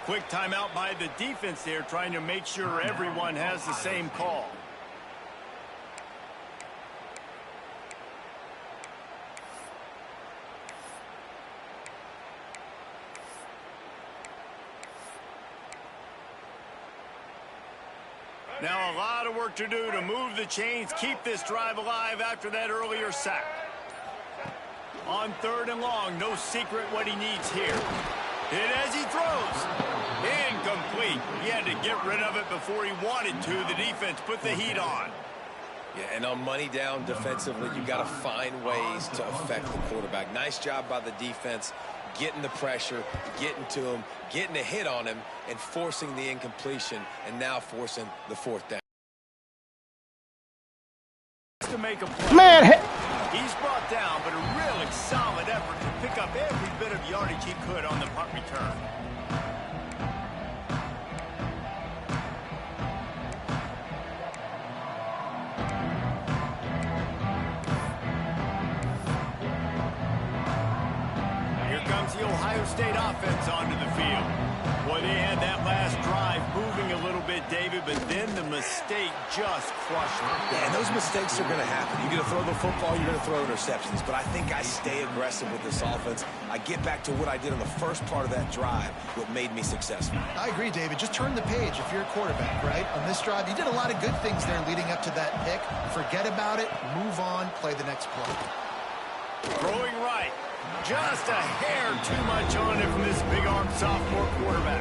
Quick timeout by the defense there, trying to make sure everyone has the same call. Now a lot of work to do to move the chains, keep this drive alive after that earlier sack. On 3rd and long, no secret what he needs here. Hit as he throws. Incomplete. He had to get rid of it before he wanted to. The defense put the heat on. Yeah, and on money down defensively, you got to find ways to affect the quarterback. Nice job by the defense, getting the pressure, getting to him, getting a hit on him, and forcing the incompletion, and now forcing the fourth down. To make a play. Man, He's brought down, but a really solid effort to pick up every bit of yardage he could on the punt return. Here comes the Ohio State offense onto the field. Boy, they had that last drive moving a little bit, David, but then the mistake just crushed them. Yeah, and those mistakes are going to happen. You're going to throw the football, you're going to throw interceptions. But I think I stay aggressive with this offense. I get back to what I did on the first part of that drive, what made me successful. I agree, David. Just turn the page if you're a quarterback, right? On this drive, you did a lot of good things there leading up to that pick. Forget about it, move on, play the next play. Throwing right. Just a hair too much on it from this big-armed sophomore quarterback.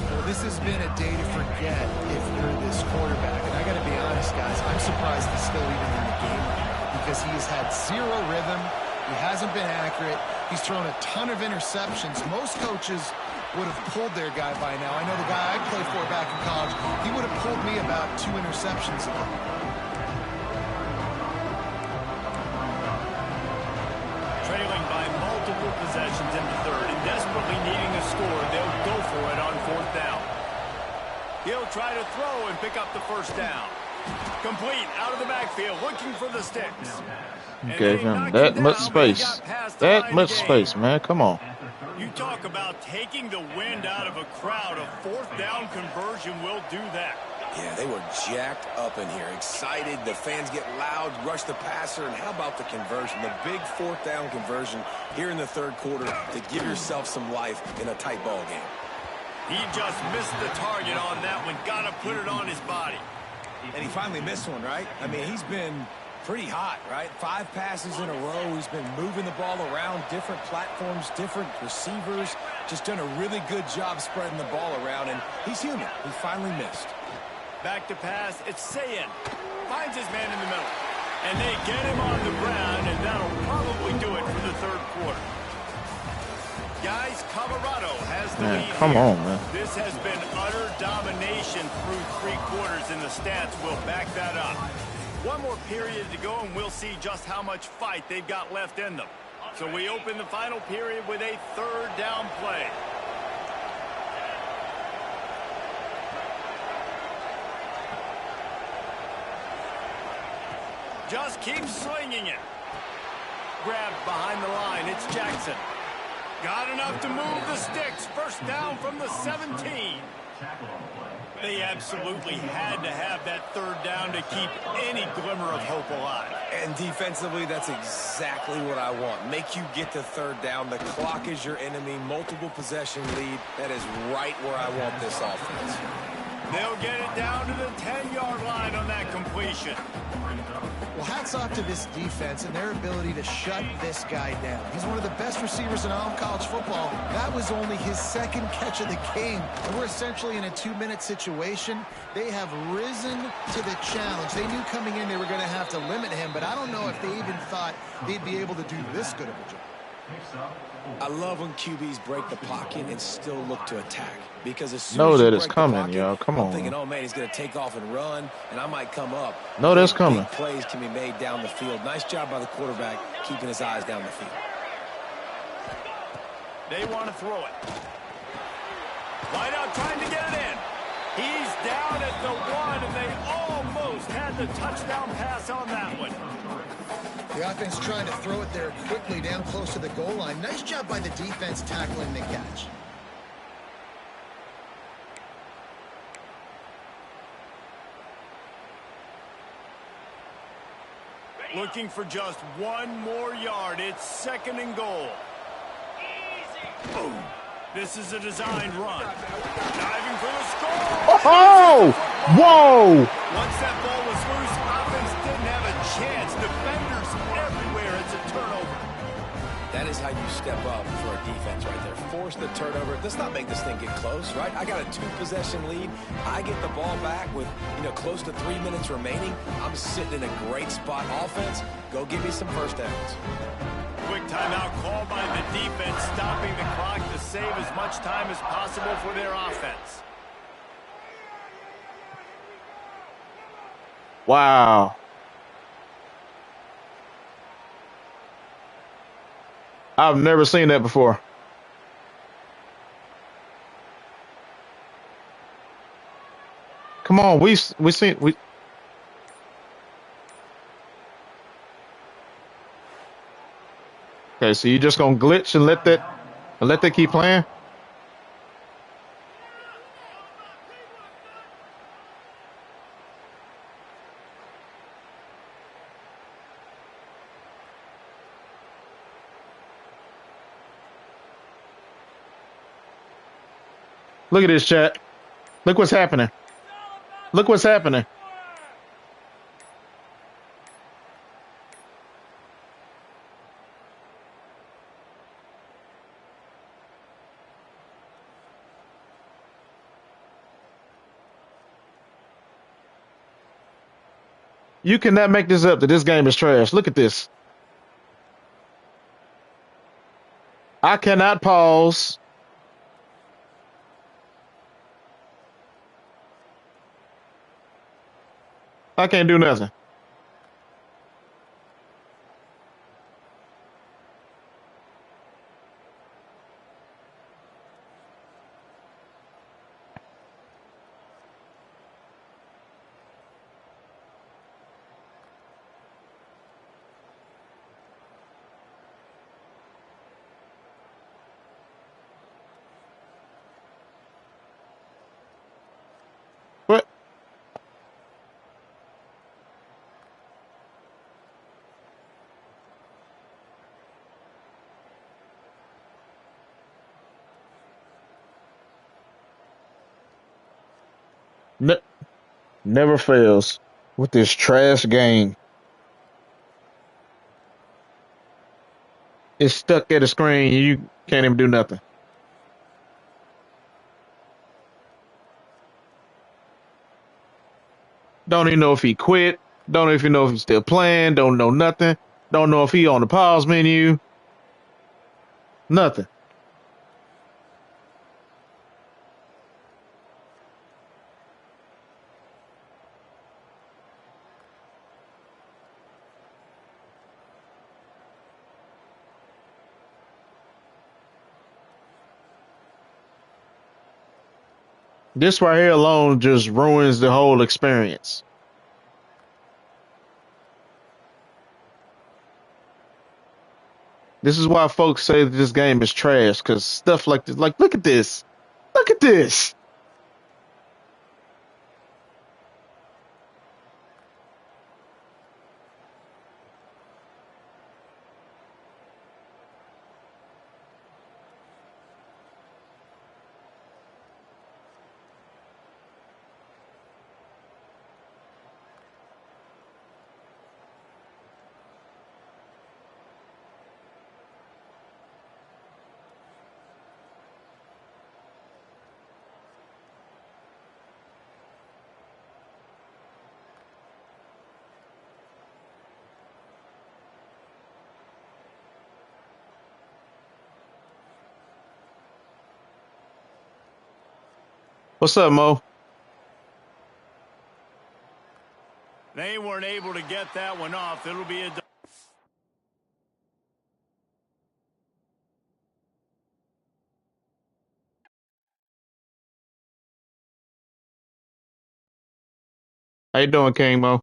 Well, this has been a day to forget if you're this quarterback. And I got to be honest, guys, I'm surprised he's still even in the game right now because he has had zero rhythm. He hasn't been accurate. He's thrown a ton of interceptions. Most coaches would have pulled their guy by now. I know the guy I played for back in college, he would have pulled me about 2 interceptions ago. Trailing by multiple possessions in the third and desperately needing a score, they'll go for it on fourth down. He'll try to throw and pick up the first down. Complete out of the backfield, looking for the sticks. gave him that much space. That much space, man. Come on. You talk about taking the wind out of a crowd. A fourth down conversion will do that. Yeah, they were jacked up in here, excited. The fans get loud, rush the passer, and how about the conversion? The big fourth down conversion here in the third quarter to give yourself some life in a tight ball game. He just missed the target on that one. Got to put it on his body. And he finally missed one, right? I mean, he's been pretty hot, right? 5 passes in a row. He's been moving the ball around, different platforms, different receivers. Just done a really good job spreading the ball around, and he's human. He finally missed. Back to pass. It's Sayin. Finds his man in the middle. And they get him on the ground, and that'll probably do it for the third quarter. Guys, Colorado has the lead. Come on, man. This has been utter domination through 3 quarters, and the stats will back that up. One more period to go, and we'll see just how much fight they've got left in them. So we open the final period with a third down play. Just keep slinging it. Grabbed behind the line. It's Jackson. Got enough to move the sticks. First down from the 17. They absolutely had to have that third down to keep any glimmer of hope alive. And defensively, that's exactly what I want. Make you get the third down. The clock is your enemy. Multiple possession lead. That is right where I want this offense. They'll get it down to the 10-yard line on that completion. Well, hats off to this defense and their ability to shut this guy down. He's one of the best receivers in all of college football. That was only his second catch of the game. And we're essentially in a 2-minute situation. They have risen to the challenge. They knew coming in they were going to have to limit him, but I don't know if they even thought they'd be able to do this good of a job. I love when QBs break the pocket and still look to attack. Because as soon Know as you that it's break coming, the pocket, yo. Come I'm on. thinking, oh, man, he's going to take off and run, and I might come up. Know that's Big coming. Plays can be made down the field. Nice job by the quarterback keeping his eyes down the field. They want to throw it. Wide out trying to get it in. He's down at the 1, and they almost had the touchdown pass on that one. The offense trying to throw it there quickly down close to the goal line. Nice job by the defense tackling the catch. Looking for just 1 more yard. It's 2nd and goal. Boom. This is a designed run. Diving for the score. Oh! Whoa! Once that ball was loose, offense didn't have a chance. Defenders everywhere. It's a turnover. That is how you step up for a defense right there. Force the turnover. Let's not make this thing get close, right? I got a 2-possession lead. I get the ball back with, close to 3 minutes remaining. I'm sitting in a great spot. Offense, go give me some first downs. Quick timeout called by the defense, stopping the clock to save as much time as possible for their offense. Wow. I've never seen that before. Come on, we seen we. Okay, so you just gonna glitch and let that keep playing? Look at this, chat. Look what's happening. Look what's happening. You cannot make this up that this game is trash. Look at this. I cannot pause. I can't do nothing. What? Ne- Never fails with this trash game. It's stuck at the screen. You can't even do nothing. Don't even know if he quit. Don't even know if he's still playing. Don't know nothing. Don't know if he on the pause menu. Nothing. This right here alone just ruins the whole experience. This is why folks say that this game is trash, because stuff like this, like, look at this. Look at this. What's up, Mo? They weren't able to get that one off. It'll be a... How you doing, King Mo?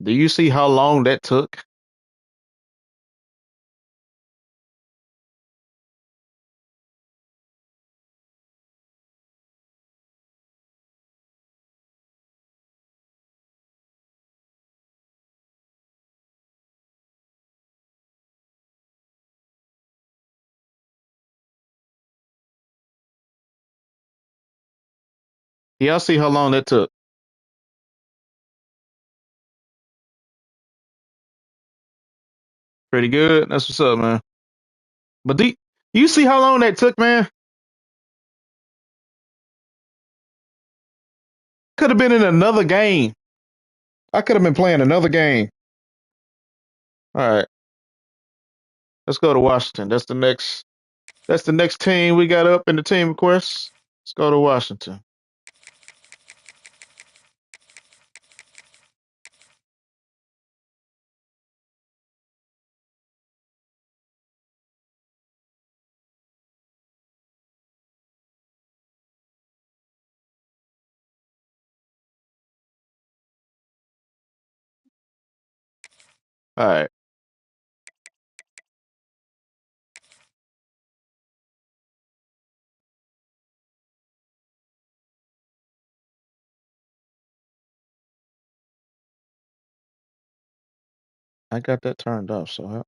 Do you see how long that took? Yeah, I'll see how long that took. Pretty good. That's what's up, man. But do you see how long that took, man? Could have been in another game. I could have been playing another game. All right, let's go to Washington. That's the next. That's the next team we got up in the team requests. Let's go to Washington. All right. I got that turned off, so come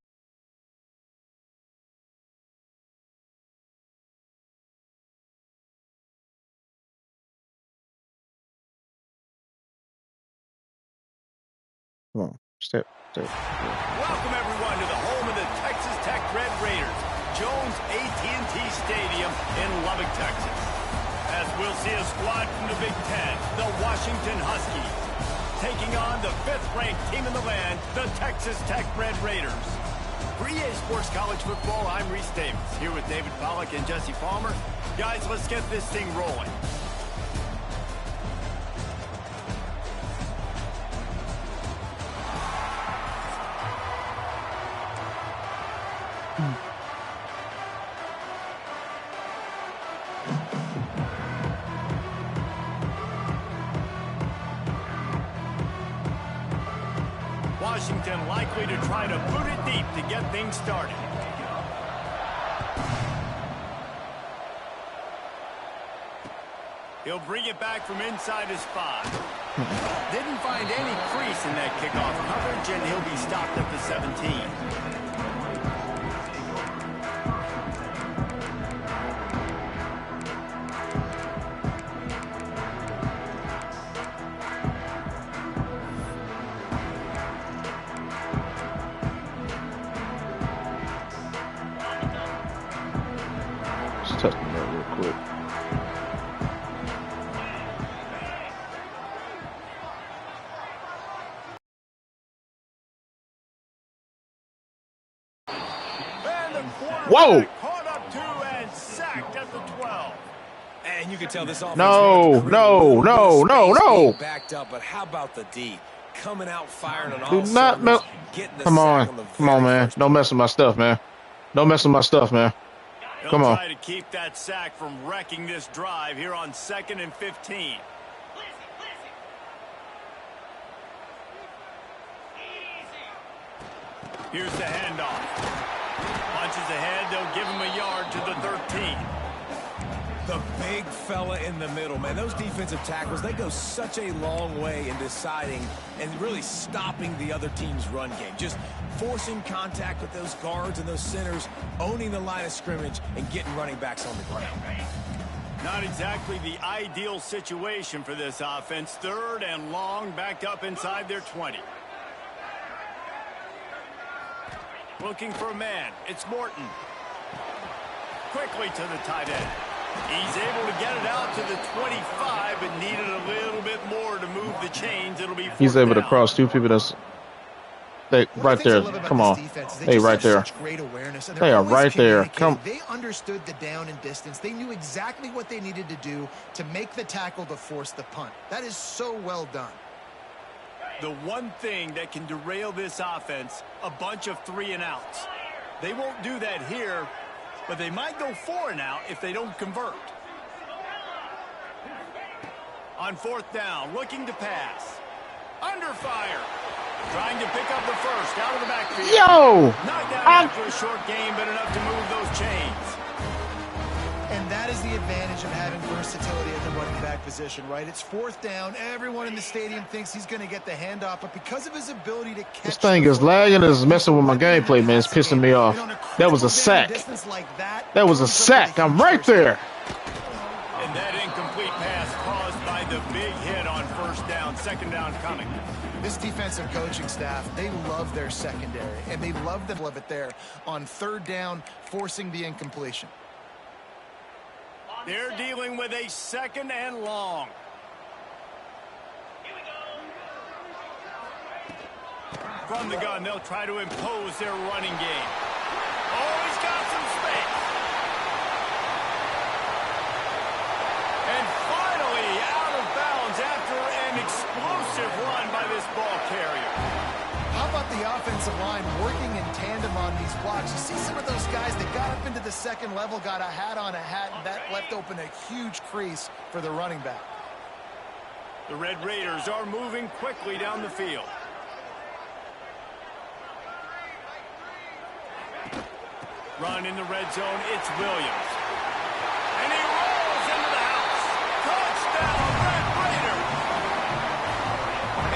on, step. Welcome everyone to the home of the Texas Tech Red Raiders, Jones AT&T Stadium in Lubbock, Texas. As we'll see a squad from the Big Ten, the Washington Huskies, taking on the 5th-ranked team in the land, the Texas Tech Red Raiders. For EA Sports College Football, I'm Reese Davis, here with David Pollack and Jesse Palmer. Guys, let's get this thing rolling. Washington likely to try to boot it deep to get things started. He'll bring it back from inside his 5. Didn't find any crease in that kickoff coverage, and he'll be stopped at the 17. Just testing that real quick. Whoa! Caught up to and sacked at the 12. And you can tell this offense No. backed up, but how about the D? Coming out firing on Do all not cylinders, mess. getting the Come sack on. the Come on, very man. first Don't mess with my stuff, man. Don't mess with my stuff, man. He'll Come on. try to keep that sack from wrecking this drive here on 2nd and 15. Here's the handoff. Punches ahead, they'll give him a yard to the 13. The big fella in the middle, man. Those defensive tackles, they go such a long way in deciding and really stopping the other team's run game. Just forcing contact with those guards and those centers, owning the line of scrimmage, and getting running backs on the ground. Not exactly the ideal situation for this offense. 3rd and long, backed up inside their 20. Looking for a man. It's Morton. Quickly to the tight end. He's able to get it out to the 25, but needed a little bit more to move the chains. It'll be He's 4th able to down. cross 2 people. That's right there. Come on. Hey, right there. They are right there. Come. They understood the down and distance. They knew exactly what they needed to do to make the tackle to force the punt. That is so well done. The one thing that can derail this offense, a bunch of 3-and-outs. They won't do that here, but they might go 4-and-out if they don't convert. On 4th down, looking to pass. Under fire. Trying to pick up the first out of the backfield. Yo! Knocked down after a short game, but enough to move those chains. And that is the advantage of having versatility at the running back position, right? It's 4th down. Everyone in the stadium thinks he's going to get the handoff, but because of his ability to catch This thing is lagging and is messing with my gameplay, man. It's pissing me off. That was a sack. That was a sack. I'm right there. And that incomplete pass caused by the second down coming. This defensive coaching staff, they love their secondary, and they love it there on third down, forcing the incompletion. They're dealing with a second and long. From the gun, they'll try to impose their running game. Oh, he's got some space. And finally, out of bounds after an explosive run by this ball carrier. How about the offensive line working in tandem on these blocks? You see some of those guys that got up into the second level, got a hat on a hat, and that left open a huge crease for the running back. The Red Raiders are moving quickly down the field. Run in the red zone, it's Williams. And he rolls into the house. Touchdown, Red Raiders!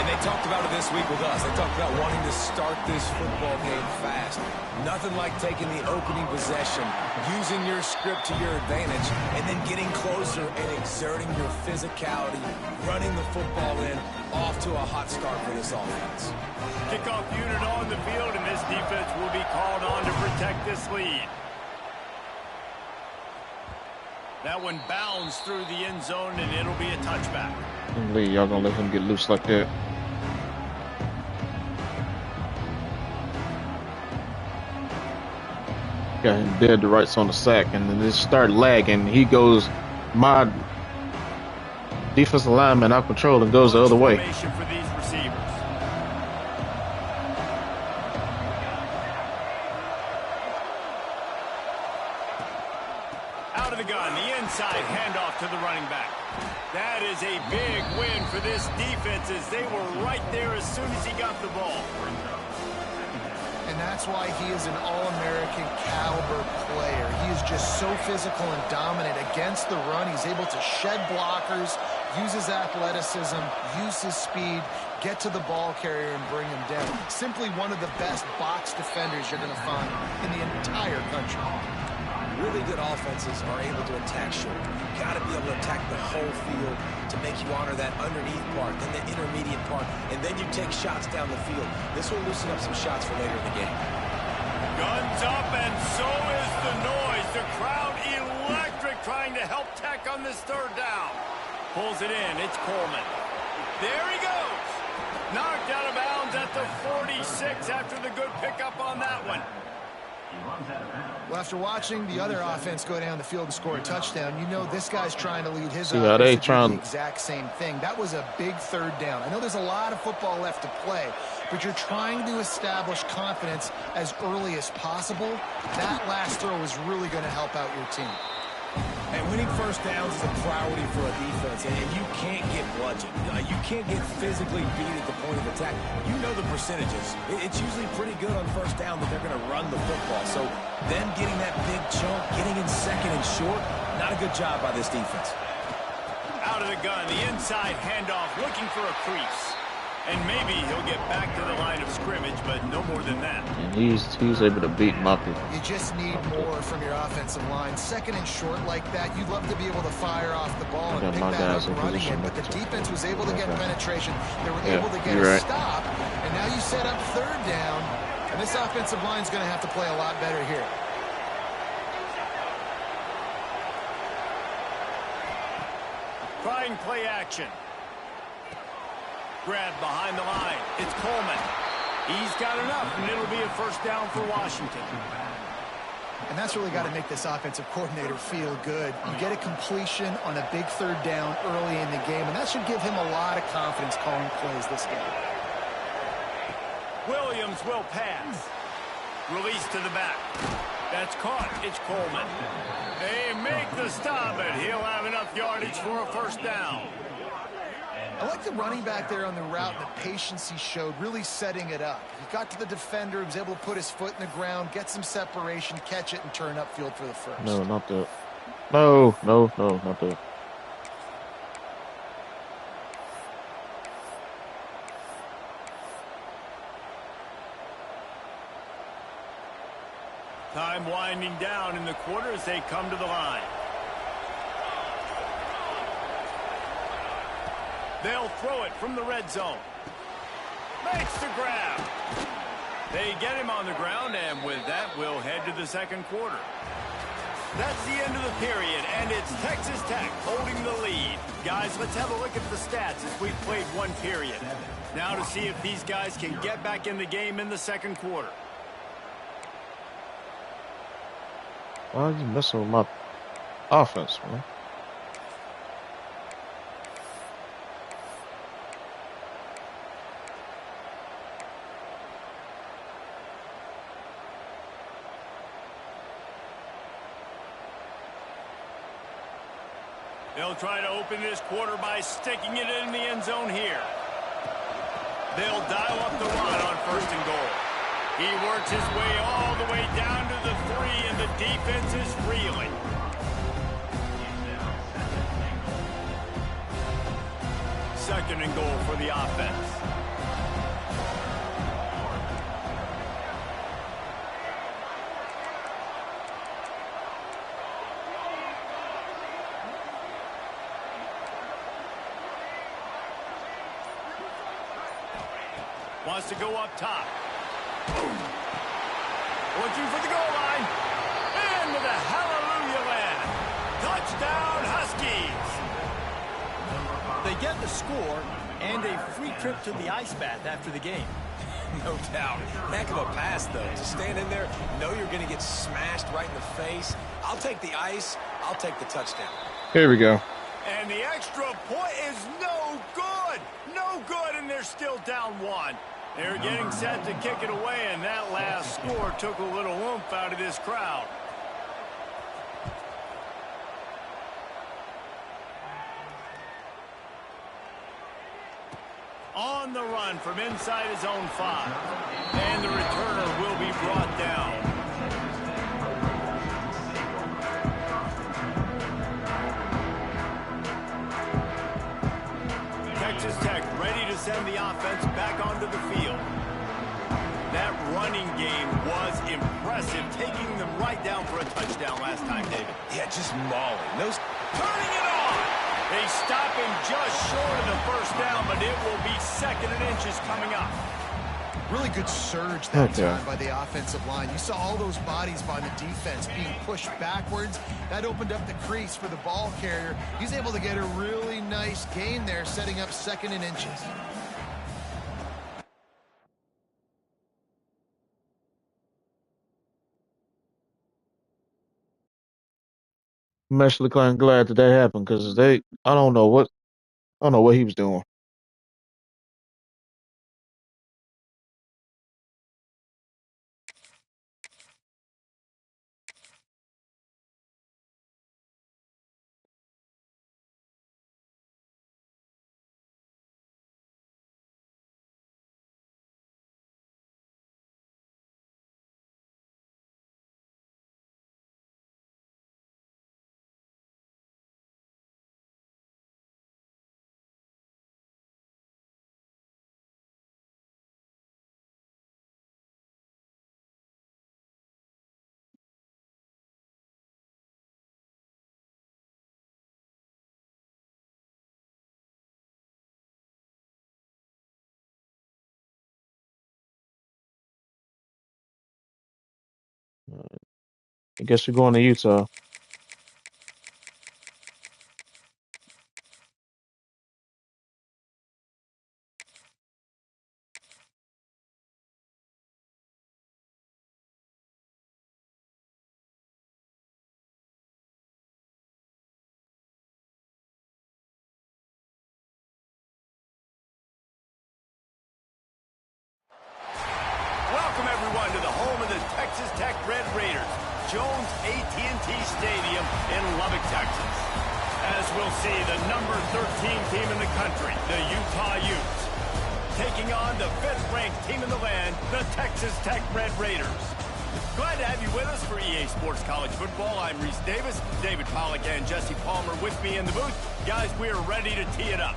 And they talked about it this week with us. They talked about wanting to start this football game fast. Nothing like taking the opening possession, using your script to your advantage, and then getting closer and exerting your physicality, running the football in, off to a hot start for this offense. Kickoff unit on the field, and this defense will be called on to protect this lead. That one bounds through the end zone, and it'll be a touchback. Lee, y'all gonna let him get loose like that? Got him dead to rights on the sack, and then it start lagging. He goes, my defensive lineman out control and goes the other way. Formation for these receivers. Out of the gun, the inside handoff to the running back. That is a big win for this defense as they were right there as soon as he got the ball. And that's why he is an All-American caliber player. He is just so physical and dominant against the run. He's able to shed blockers, use his athleticism, use his speed, get to the ball carrier and bring him down. Simply one of the best box defenders you're going to find in the entire country. Really good offenses are able to attack short. You've got to be able to attack the whole field to make you honor that underneath part, then the intermediate part, and then you take shots down the field. This will loosen up some shots for later in the game. Guns up, and so is the noise. The crowd electric, trying to help Tech on this third down. Pulls it in. It's Coleman. There he goes. Knocked out of bounds at the 46 after the good pickup on that one. Well, after watching the other offense go down the field and score a touchdown, you know this guy's trying to lead his See how they offense to do the exact same thing. That was a big third down. I know there's a lot of football left to play, but you're trying to establish confidence as early as possible. That last throw is really going to help out your team. And winning first downs is a priority for a defense, and you can't get bludgeoned. You can't get physically beat at the point of attack. You know the percentages. It's usually pretty good on first down that they're going to run the football. So them getting that big chunk, getting in second and short, not a good job by this defense. Out of the gun, the inside handoff, looking for a crease. And maybe he'll get back to the line of scrimmage, but no more than that. And he's able to beat my people. You just need more from your offensive line. Second and short like that, you'd love to be able to fire off the ball and pick that up running it, but the defense was able to get penetration. They were able to get a stop, and now you set up third down, and this offensive line's going to have to play a lot better here. Trying play action. Grab behind the line. It's Coleman. He's got enough, and it'll be a first down for Washington. And that's really got to make this offensive coordinator feel good. You get a completion on a big third down early in the game, and that should give him a lot of confidence calling plays this game. Williams will pass. Release to the back. That's caught. It's Coleman. They make the stop, and he'll have enough yardage for a first down. I like the running back there on the route and the patience he showed, really setting it up. He got to the defender, was able to put his foot in the ground, get some separation, catch it, and turn upfield for the first. No, not that. No, not that. Time winding down in the quarter as they come to the line. They'll throw it from the red zone. Makes the grab. They get him on the ground, and with that, we'll head to the second quarter. That's the end of the period, and it's Texas Tech holding the lead. Guys, let's have a look at the stats as we've played one period. Now to see if these guys can get back in the game in the second quarter. Why are you messing with my offense, man? They'll try to open this quarter by sticking it in the end zone here. They'll dial up the run on 1st and goal. He works his way all the way down to the 3, and the defense is reeling. Second and goal for the offense. Wants to go up top. Looking for the goal line. Into the hallelujah land. Touchdown, Huskies. They get the score and a free trip to the ice bath after the game. No doubt. Heck of a pass, though. To stand in there, know you're going to get smashed right in the face. I'll take the ice. I'll take the touchdown. Here we go. And the extra point is no good. No good, and they're still down 1. They're getting set to kick it away, and that last score took a little oomph out of this crowd. On the run from inside his own 5. And the returner will be brought down. Texas Tech ready to send the offense back onto the field. That running game was impressive, taking them right down for a touchdown last time, David. Yeah, just mauling. Those Turning it on! They stop him just short of the first down, but it will be 2nd and inches coming up. Really good surge that time by the offensive line. You saw all those bodies by the defense being pushed backwards. That opened up the crease for the ball carrier. He's able to get a really nice gain there, setting up 2nd and inches. I'm actually kind of glad that happened because I don't know what he was doing. I guess we're going to Utah. Welcome, everyone, to the home of the Texas Tech Red Raiders, Jones AT&T Stadium in Lubbock, Texas. As we'll see, the number 13 team in the country, the Utah Utes, taking on the 5th-ranked team in the land, the Texas Tech Red Raiders. Glad to have you with us for EA Sports College Football. I'm Reese Davis, David Pollack, and Jesse Palmer with me in the booth. Guys, we are ready to tee it up.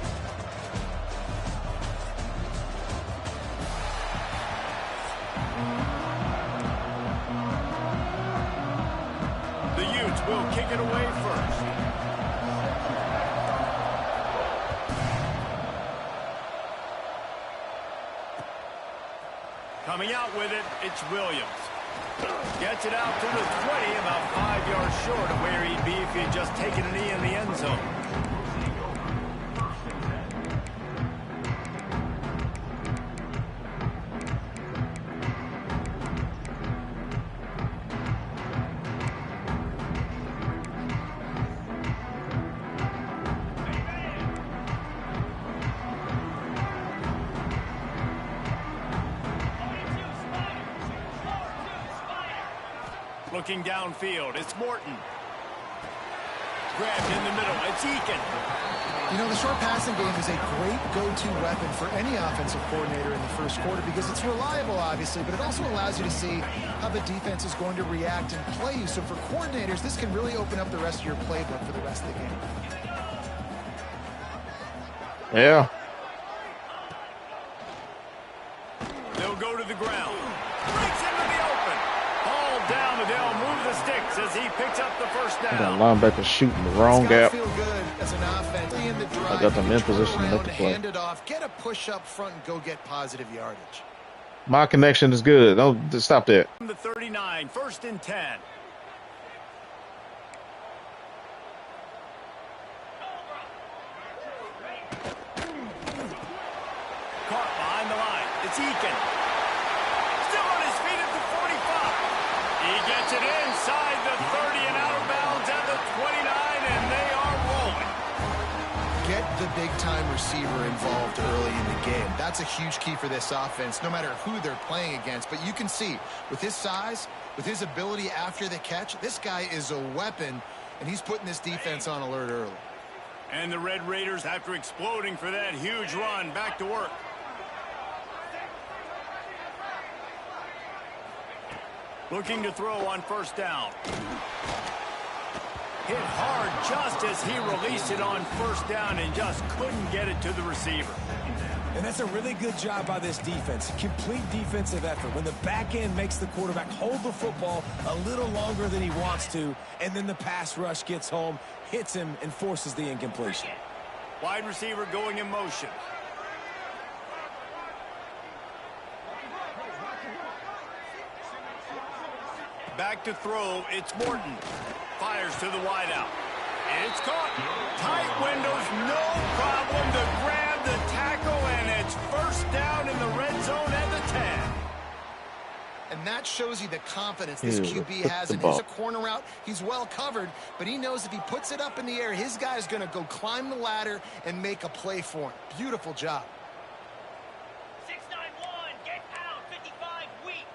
The Utes will kick it away first. out with it. It's Williams. Gets it out to the 20, about 5 yards short of where he'd be if he had just taken a knee in the end zone. Looking downfield, it's Morton. Grabbed in the middle, it's Eakin. You know, the short passing game is a great go-to weapon for any offensive coordinator in the first quarter because it's reliable, obviously, but it also allows you to see how the defense is going to react and play you. So for coordinators, this can really open up the rest of your playbook for the rest of the game. Yeah. They'll go to the ground. Breaks into the open. Ball down, and they'll move the sticks as he picks up the first That down. linebacker shooting the wrong gap. Feel good as an offense. In the drive, I got them in you can turn position to make around, the play. hand it off, get a push up front, and go get positive yardage. My connection is good. Don't stop that. From the 39, 1st and 10. Caught behind the line. It's Eakin. Still on his feet at the 45. He gets it inside the 30 and out of bounds at the 29, and they are rolling. Get the big-time receiver involved early in the game. That's a huge key for this offense, no matter who they're playing against. But you can see, with his size, with his ability after the catch, this guy is a weapon, and he's putting this defense on alert early. And the Red Raiders, after exploding for that huge run, back to work. Looking to throw on 1st down. Hit hard just as he released it on 1st down and just couldn't get it to the receiver. And that's a really good job by this defense. Complete defensive effort. When the back end makes the quarterback hold the football a little longer than he wants to, and then the pass rush gets home, hits him, and forces the incompletion. Wide receiver going in motion. Back to throw, it's Morton. Fires to the wideout. It's caught. Tight windows, no problem to grab the tackle, and it's 1st down in the red zone at the 10. And that shows you the confidence this Ew, QB put has the in ball. his corner route. He's well covered, but he knows if he puts it up in the air, his guy is going to go climb the ladder and make a play for him. Beautiful job. 691, get out, 55, weak.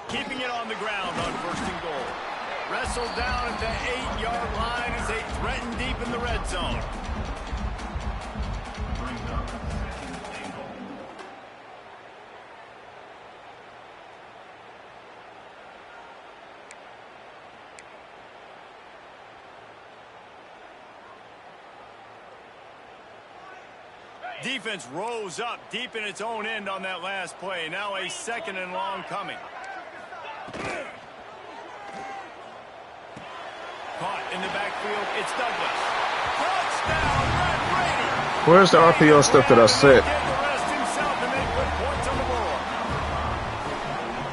Keeping it on the ground on 1st and goal. Wrestled down at the 8-yard line as they threaten deep in the red zone. Defense rose up deep in its own end on that last play. Now a 2nd and long coming. Caught in the backfield, it's Douglas. Touchdown, Red Raiders! Where's the RPO stuff that I set? Get the rest himself, and they put points on the board.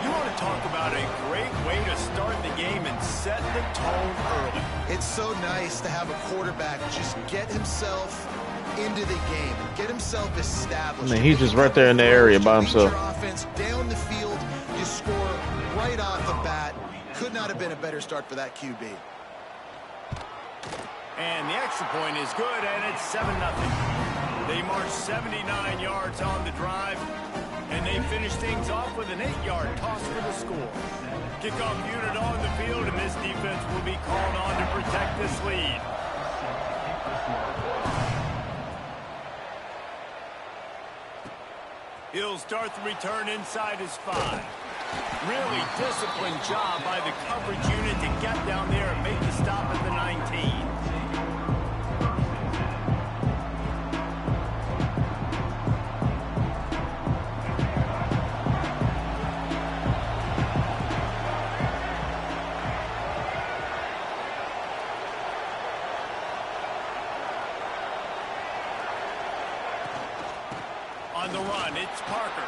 You want to talk about a great way to start the game and set the tone early. It's so nice to have a quarterback just get himself into the game, get himself established. I mean, he's just right there in the area by himself. Your offense down the field, you score right off the bat. Could not have been a better start for that QB. And the extra point is good, and it's 7-0. They march 79 yards on the drive, and they finish things off with an 8-yard toss for the score. Kickoff unit on the field, and this defense will be called on to protect this lead. He'll start the return inside his 5. Really disciplined job by the coverage unit to get down there and make the stop at the 19. On the It's Parker.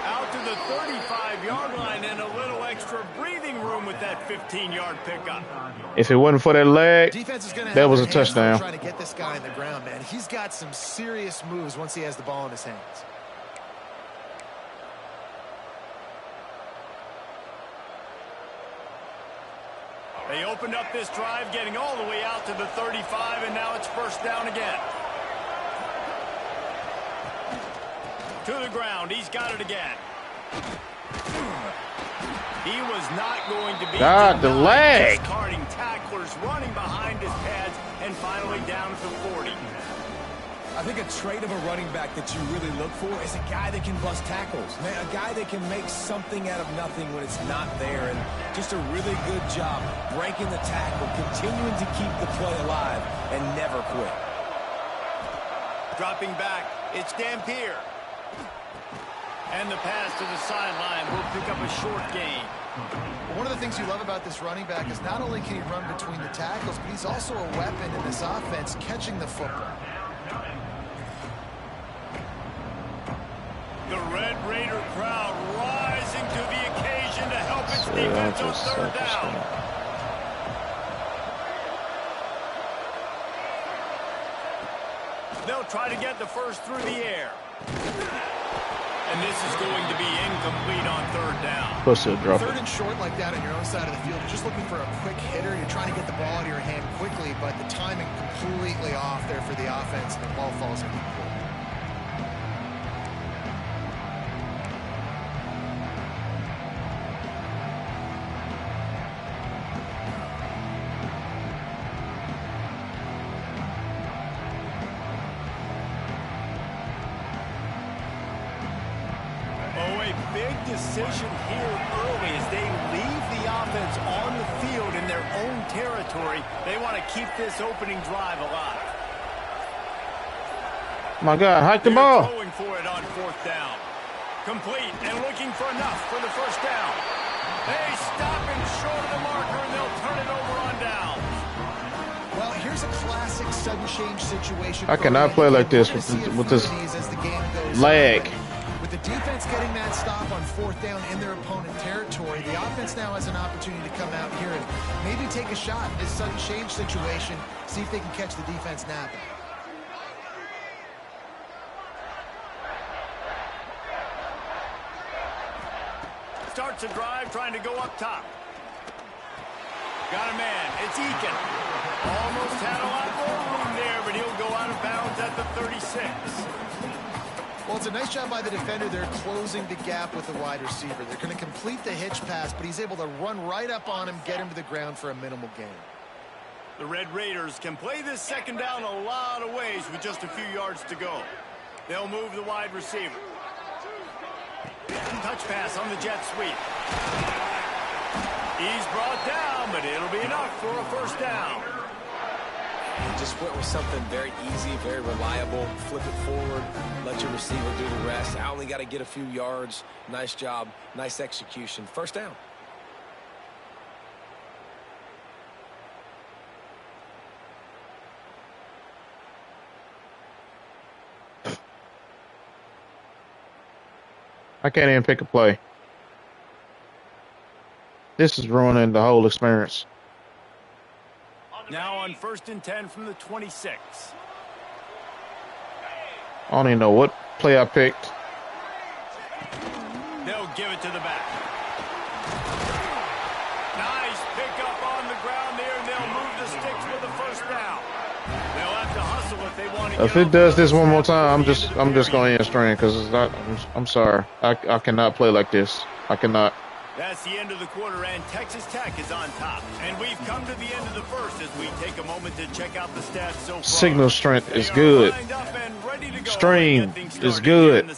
Out to the 35-yard line and a little extra breathing room with that 15-yard pickup. If it wasn't for that leg, Defense is going to that was a touchdown. Trying to get this guy in the ground, man. He's got some serious moves once he has the ball in his hands. They opened up this drive, getting all the way out to the 35, and now it's first down again. To the ground. He's got it again. He was not going to be the leg. discarding tacklers, running behind his pads, and finally down to 40. I think a trait of a running back that you really look for is a guy that can bust tackles. Man, a guy that can make something out of nothing when it's not there. And just a really good job breaking the tackle, continuing to keep the play alive, and never quit. Dropping back, it's Dampier. And the pass to the sideline will pick up a short gain. One of the things you love about this running back is not only can he run between the tackles, but he's also a weapon in this offense, catching the football. The Red Raider crowd rising to the occasion to help its defense on third down. They'll try to get the first through the air. And this is going to be incomplete on third down. Third and short like that on your own side of the field, you're just looking for a quick hitter. You're trying to get the ball out of your hand quickly, but the timing completely off there for the offense, and the ball falls incomplete. Decision here early as they leave the offense on the field in their own territory. They want to keep this opening drive alive. My God, hike the ball. Going for it on fourth down. Complete and looking for enough for the first down. They stop him short of the marker and they'll turn it over on down. Well, here's a classic sudden change situation. I cannot play like this with this leg. With the defense getting that stop on fourth down in their opponent territory, the offense now has an opportunity to come out here and maybe take a shot in this sudden change situation, see if they can catch the defense napping. Starts a drive trying to go up top. Got a man. It's Eakin. Almost had a lot more room there, but he'll go out of bounds at the 36. Well, it's a nice job by the defender. They're closing the gap with the wide receiver. They're going to complete the hitch pass, but he's able to run right up on him, get him to the ground for a minimal gain. The Red Raiders can play this second down a lot of ways with just a few yards to go. They'll move the wide receiver. Touch pass on the jet sweep. He's brought down, but it'll be enough for a first down. He just went with something very easy, very reliable. Flip it forward, let your receiver do the rest. I only got to get a few yards. Nice job, nice execution. First down. I can't even pick a play. This is ruining the whole experience. Now on 1st and 10 from the 26. I don't even know what play I picked. They'll give it to the back. Nice pickup on the ground there, and they'll move the sticks with the first down. They'll have to hustle if they want to. If it does this one more time, I'm just going to end string because it's not. I'm sorry. I cannot play like this. I cannot. That's the end of the quarter, and Texas Tech is on top. And we've come to the end of the first as we take a moment to check out the stats so far. Signal strength is good. Stream is good.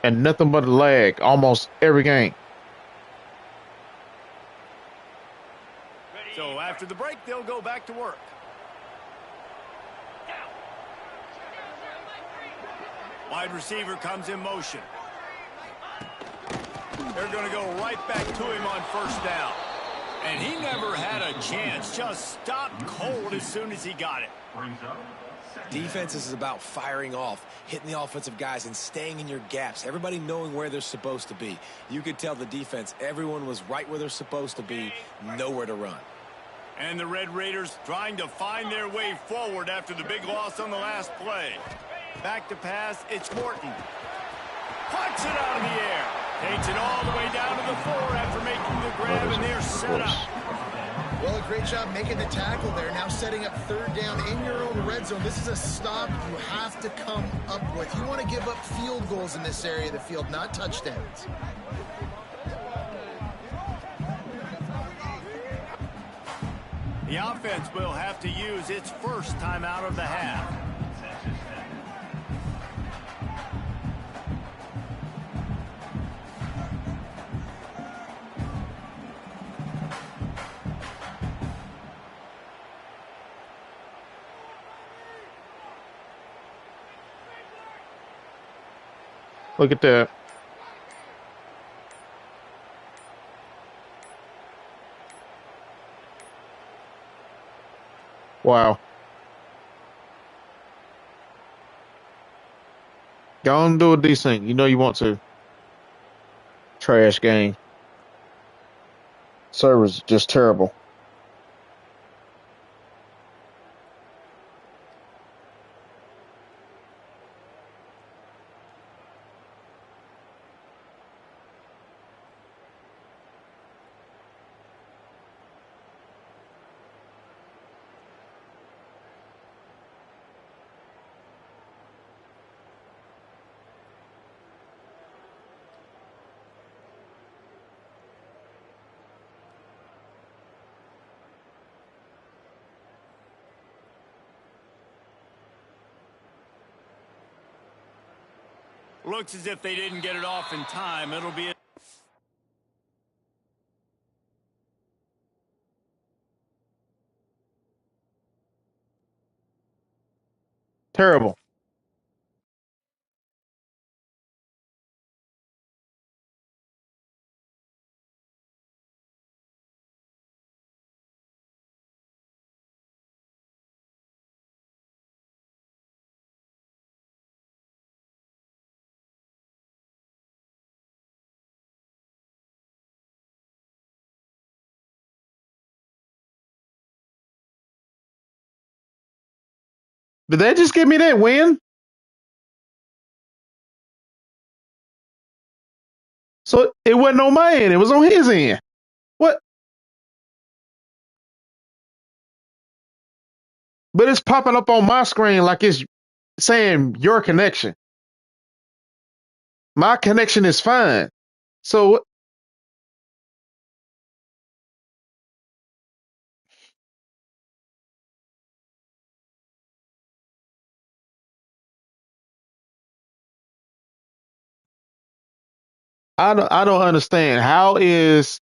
And nothing but a lag almost every game. So after the break, they'll go back to work. Wide receiver comes in motion. They're going to go right back to him on first down. And he never had a chance. Just stopped cold as soon as he got it. Defense is about firing off, hitting the offensive guys, and staying in your gaps. Everybody knowing where they're supposed to be. You could tell the defense, everyone was right where they're supposed to be, nowhere to run. And the Red Raiders trying to find their way forward after the big loss on the last play. Back to pass, it's Morton. Punts it out of the air. Takes it all the way down to the 4 after making the grab, and they're set up. Well, a great job making the tackle there. Now setting up third down in your own red zone. This is a stop you have to come up with. You want to give up field goals in this area of the field, not touchdowns. The offense will have to use its first timeout of the half. Look at that. Wow. Go on and do a decent. You know you want to. Trash game. Server's just terrible. Looks as if they didn't get it off in time. It'll be a Terrible. Did they just give me that win? So it wasn't on my end. It was on his end. What? But it's popping up on my screen like it's saying your connection. My connection is fine. So I don't understand. How is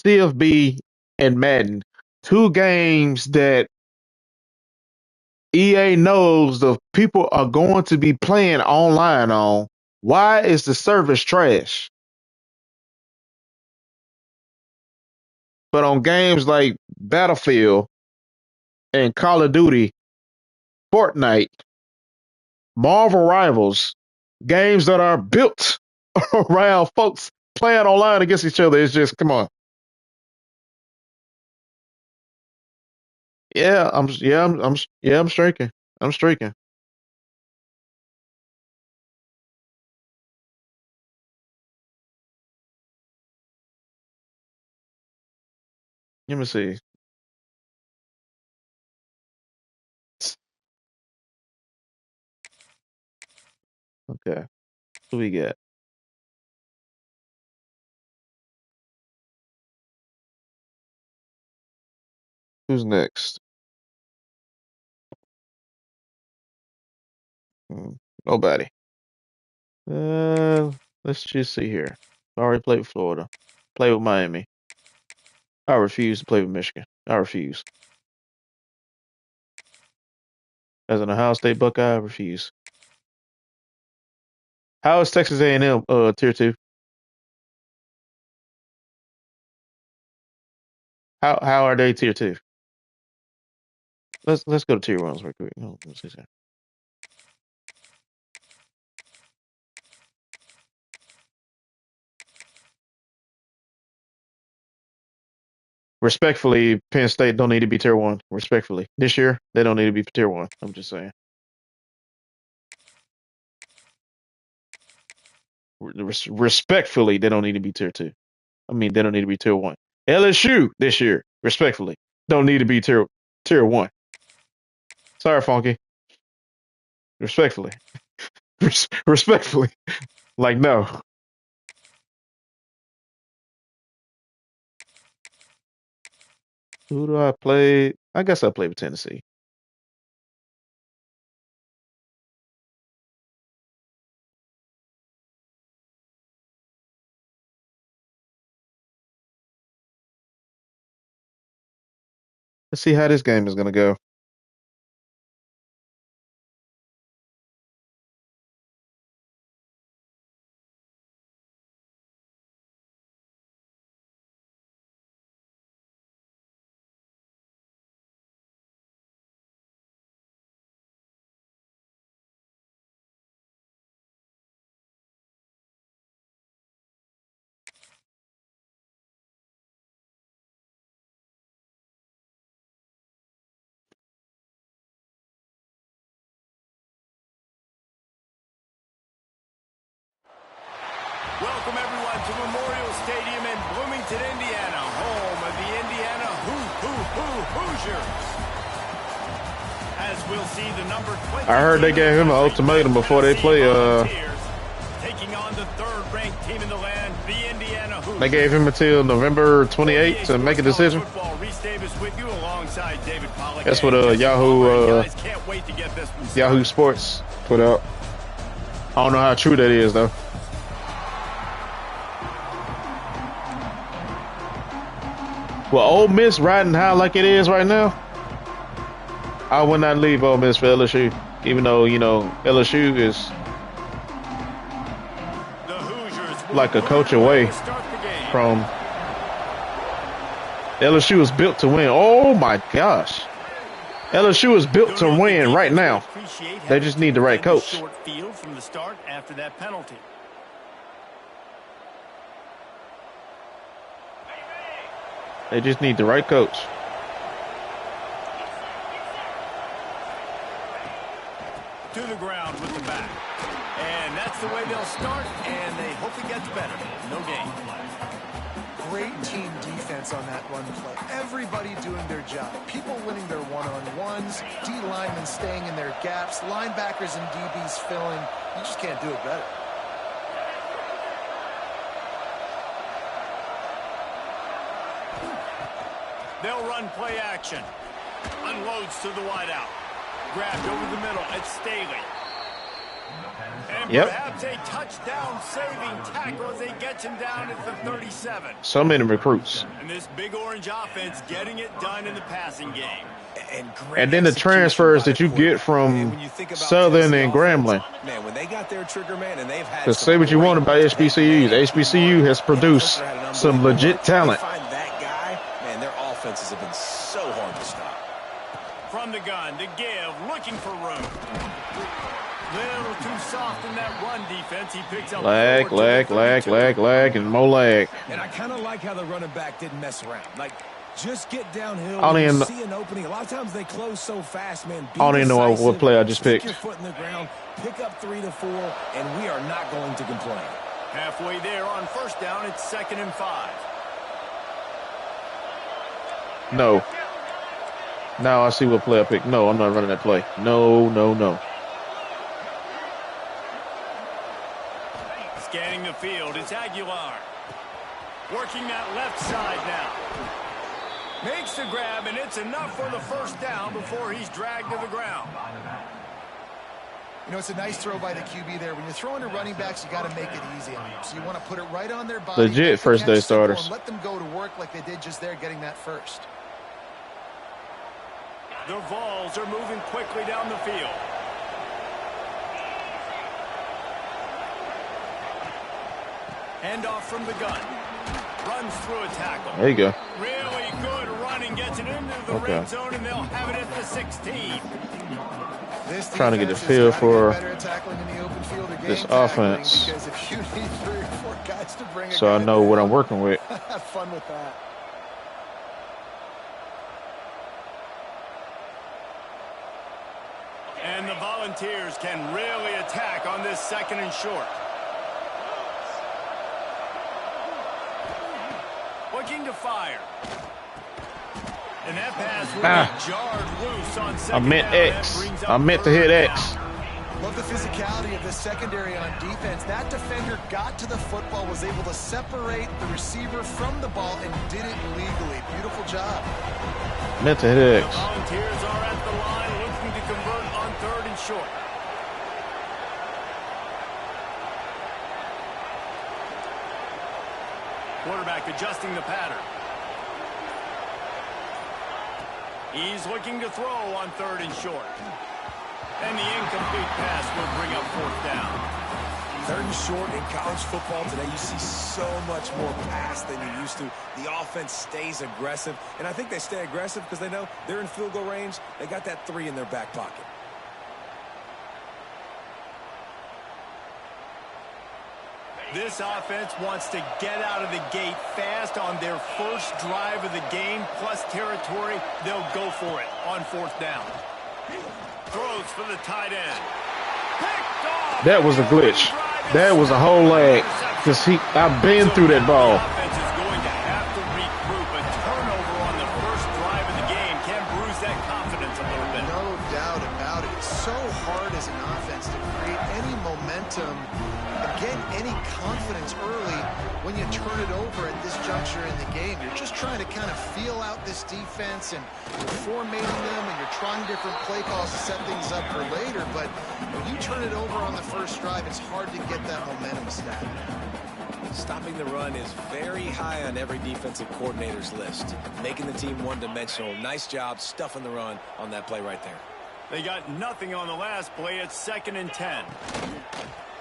CFB and Madden two games that EA knows the people are going to be playing online on? Why is the service trash? But on games like Battlefield and Call of Duty, Fortnite, Marvel Rivals, games that are built around folks playing online against each other, it's just come on. I'm streaking. I'm streaking. Let me see. Okay. Who we got? Who's next? Hmm, Nobody. Let's just see here. I already played with Florida. Play with Miami. I refuse to play with Michigan. I refuse. As an Ohio State Buckeye, I refuse. How is Texas A&M tier 2? How are they tier 2? Let's go to tier 1s real quick. Oh, let's see. Respectfully, Penn State don't need to be tier 1. Respectfully, this year they don't need to be tier 1. I'm just saying. Respectfully, they don't need to be tier 2. I mean, they don't need to be tier 1. LSU this year, respectfully, don't need to be tier 1. Sorry, Funky. Respectfully, respectfully, like no. Who do I play? I guess I play with Tennessee. Let's see how this game is gonna go. Welcome, everyone, to Memorial Stadium in Bloomington, Indiana, home of the Indiana Hoosiers. As we'll see, the number 20. I heard they gave him an ultimatum before they play. Taking on the third-ranked team in the land, the Indiana Hoosiers. They gave him until November 28th to make a decision. That's what Yahoo Sports put out. I don't know how true that is though. Well, Ole Miss riding high like it is right now, I would not leave Ole Miss for LSU, even though, you know, LSU is like a coach away from. LSU is built to win. Oh my gosh. LSU is built to win right now. They just need the right coach. Short field from the start after that penalty. They just need the right coach. To the ground with the back. And that's the way they'll start, and they hope it gets better. No gain. Great team defense on that run play. Everybody doing their job. People winning their one-on-ones, D linemen staying in their gaps, linebackers and DBs filling. You just can't do it better. They'll run play action. Unloads to the wideout. Grabbed over the middle. It's Staley. And perhaps a touchdown-saving tackle as they get him down at the 37. So many recruits. And this big orange offense getting it done in the passing game. And then the transfers that you get from Southern and Grambling. Man, when they got their trigger man and they've had to say what you want about HBCUs. HBCU has produced some legit talent. Find that guy, man, their offenses have been so hard to stop. From the gun to give, looking for room. Little too soft in that run defense. He picks up lag, and more lag. And I kind of like how the running back didn't mess around. Like, just get downhill. See an opening. A lot of times they close so fast, man. I don't even know what play I just picked. Your foot in the ground, pick up 3 to 4, and we are not going to complain. Halfway there on first down, it's 2nd and 5. No. Now I see what play I picked. No, I'm not running that play. No. Scanning the field, it's Aguilar. Working that left side now. Makes the grab, and it's enough for the first down before he's dragged to the ground. You know, it's a nice throw by the QB there. When you're throwing to running backs, you got to make it easy on them. So you want to put it right on their body. Legit first day starters. And let them go to work like they did just there, getting that first. The Vols are moving quickly down the field. Hand off from the gun. Runs through a tackle. There you go. Really good holding gets it into the Okay. red zone, and they'll have it at the 16. This Trying to get a defense has feel gotta for get better at tackling in the open field or this game tackling, offense. because if you need 3 or 4 guys to bring a So I guy know what down, I'm working with. have fun with that. And the Volunteers can really attack on this 2nd and short. Looking to fire. And that pass will be jarred loose on 2nd I meant down. That X. brings up I meant to hit 3rd X. down. Love the physicality of the secondary on defense. That defender got to the football, was able to separate the receiver from the ball, and did it legally. Beautiful job. Meant to hit The X. Volunteers are at the line looking to convert on 3rd and short. Quarterback adjusting the pattern. He's looking to throw on 3rd and short. And the incomplete pass will bring up 4th down. 3rd and short in college football today, you see so much more pass than you used to. The offense stays aggressive, and I think they stay aggressive because they know they're in field goal range. They got that 3 in their back pocket. This offense wants to get out of the gate fast on their first drive of the game, plus territory. They'll go for it on 4th down. Throws for the tight end. Picked off. That was a glitch. That was a whole lag. Because I've been through that ball. The offense is going to have to regroup. A turnover on the first drive of the game can bruise that confidence a little bit. No doubt about it. It's so hard as an offense to create any momentum and get any confidence early when you turn it over at this juncture in the game. You're just trying to kind of feel out this defense, and you're formatting them, and you're trying different play calls to set things up for later. But when you turn it over on the first drive, it's hard to get that momentum established. Stopping the run is very high on every defensive coordinator's list. Making the team one-dimensional. Nice job stuffing the run on that play right there. They got nothing on the last play. It's 2nd and 10.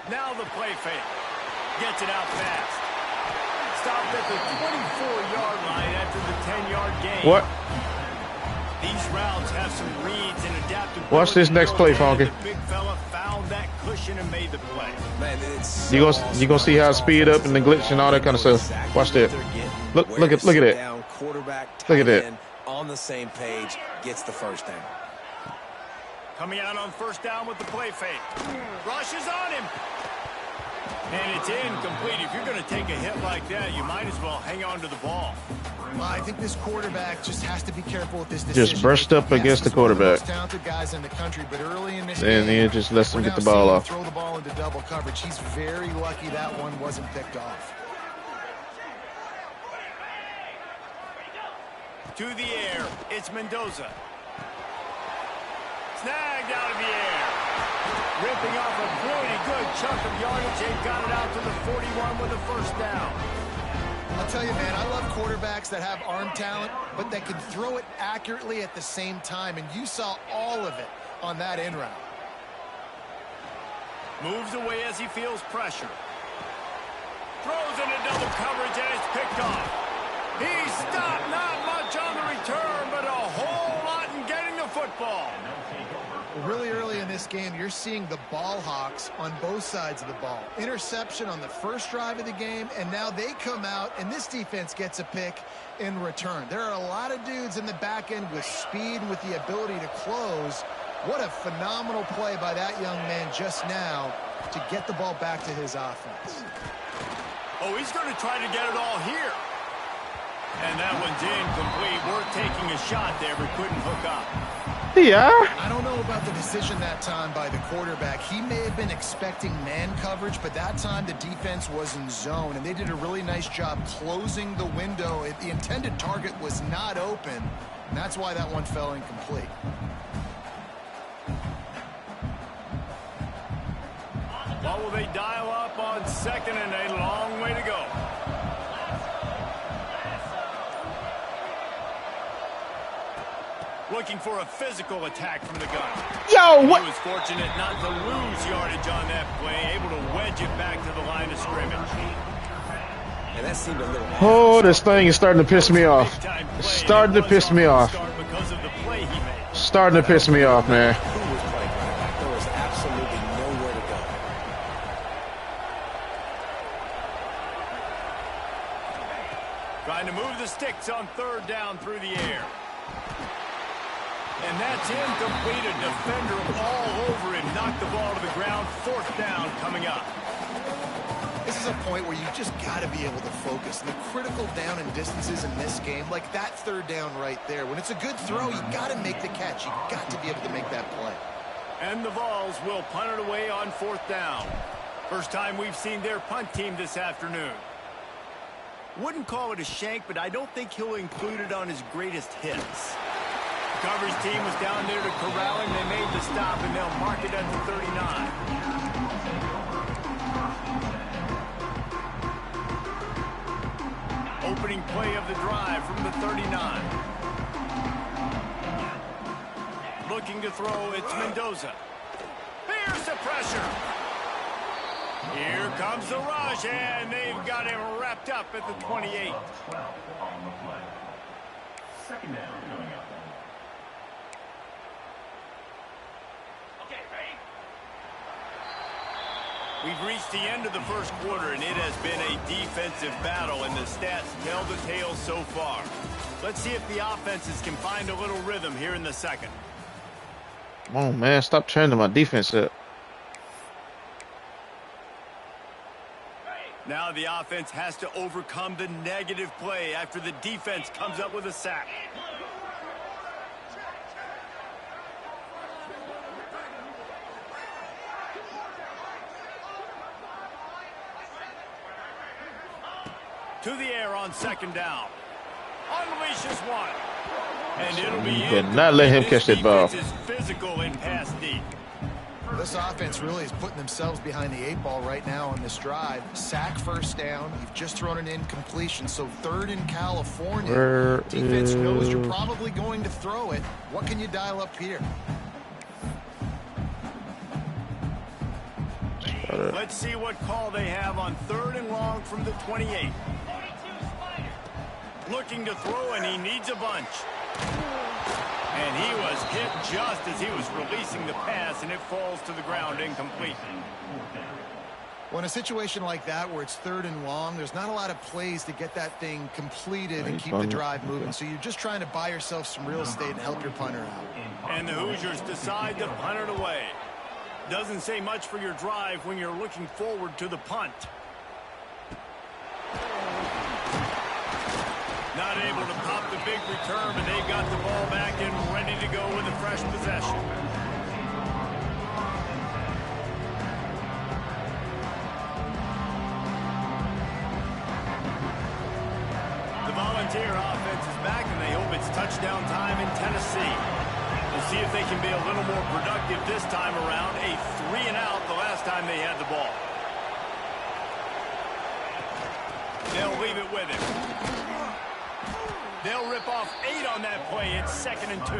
Now the play fake. Gets it out fast. Stopped at the 24-yard line after the 10-yard gain. What? These routes have some reads and adaptability. Watch this next play, Funky. The big fella found that cushion and made the play. Man, it's You gonna see how it speed up and the glitch and all that kind of stuff. Watch that. Look at that. Down, quarterback, Look at that. end, on the same page, gets the first down. Coming out on 1st down with the play fake. Rushes on him. And it's incomplete. If you're going to take a hit like that, you might as well hang on to the ball. Well, I think this quarterback just has to be careful with this decision. Just brushed up Yes, against the he's one of quarterback. most talented guys in the country, but early in this And game, he just lets him we're get the now ball seeing him off. throw the ball into double coverage. He's very lucky that one wasn't picked off. To the air, it's Mendoza. Snagged out of the air. Ripping off a pretty good chunk of yardage. They got it out to the 41 with a 1st down. I'll tell you, man, I love quarterbacks that have arm talent, but that can throw it accurately at the same time, and you saw all of it on that in route. Moves away as he feels pressure. Throws into double coverage, and it's picked off. He stopped, not much on the return, but a whole lot in getting the football. Really early in this game, you're seeing the ball hawks on both sides of the ball. Interception on the first drive of the game, and now they come out, and this defense gets a pick in return. There are a lot of dudes in the back end with speed and with the ability to close. What a phenomenal play by that young man just now to get the ball back to his offense. Oh, he's going to try to get it all here. And that one's incomplete. Worth taking a shot there, but couldn't hook up. Yeah. I don't know about the decision that time by the quarterback. He may have been expecting man coverage, but that time the defense was in zone, and they did a really nice job closing the window. The intended target was not open, and that's why that one fell incomplete. What will they dial up on 2nd and a long way to go? Looking for a physical attack from the gun. Yo, what? He was fortunate not to lose yardage on that play, able to wedge it back to the line of scrimmage. And that seemed a little off. Oh, this thing is starting to piss me off. It's starting to piss me off. Starting to piss me off, man. Who was playing running back? There was absolutely nowhere to go. Trying to move the sticks on third down through the air. And that's incomplete. A defender all over him. Knocked the ball to the ground. Fourth down coming up. This is a point where you just got to be able to focus. The critical down and distances in this game, like that third down right there. When it's a good throw, you got to make the catch. You got to be able to make that play. And the Vols will punt it away on fourth down. First time we've seen their punt team this afternoon. Wouldn't call it a shank, but I don't think he'll include it on his greatest hits. The coverage team was down there to corral him. They made the stop, and they'll mark it at the 39. Opening play of the drive from the 39. Looking to throw, it's Mendoza. Here's the pressure. Here comes the rush, and they've got him wrapped up at the 28. Second down coming up. Okay, ready? We've reached the end of the first quarter, and it has been a defensive battle, and the stats tell the tale so far. Let's see if the offenses can find a little rhythm here in the second. Come on, man. Stop changing my defense up. Now the offense has to overcome the negative play after the defense comes up with a sack. To the air on second down. Unleashes one. And it'll be You better not let him catch that ball. This defense is physical and pass deep. This offense really is putting themselves behind the 8-ball right now on this drive. Sack first down. You've just thrown an incompletion, so third in California. Defense knows you're probably going to throw it. What can you dial up here? Let's see what call they have on third and long from the 28. Looking to throw, and he needs a bunch. And he was hit just as he was releasing the pass, and it falls to the ground incomplete. Well, in a situation like that where it's third and long, there's not a lot of plays to get that thing completed and keep the drive moving. So you're just trying to buy yourself some real estate and help your punter out. And the Hoosiers decide to punt it away. Doesn't say much for your drive when you're looking forward to the punt. Not able to pop the big return, and they've got the ball back and ready to go with a fresh possession. The Volunteer offense is back, and they hope it's touchdown time in Tennessee. We'll see if they can be a little more productive this time around. A 3-and-out the last time they had the ball. They'll leave it with him. They'll rip off 8 on that play. It's 2nd and 2.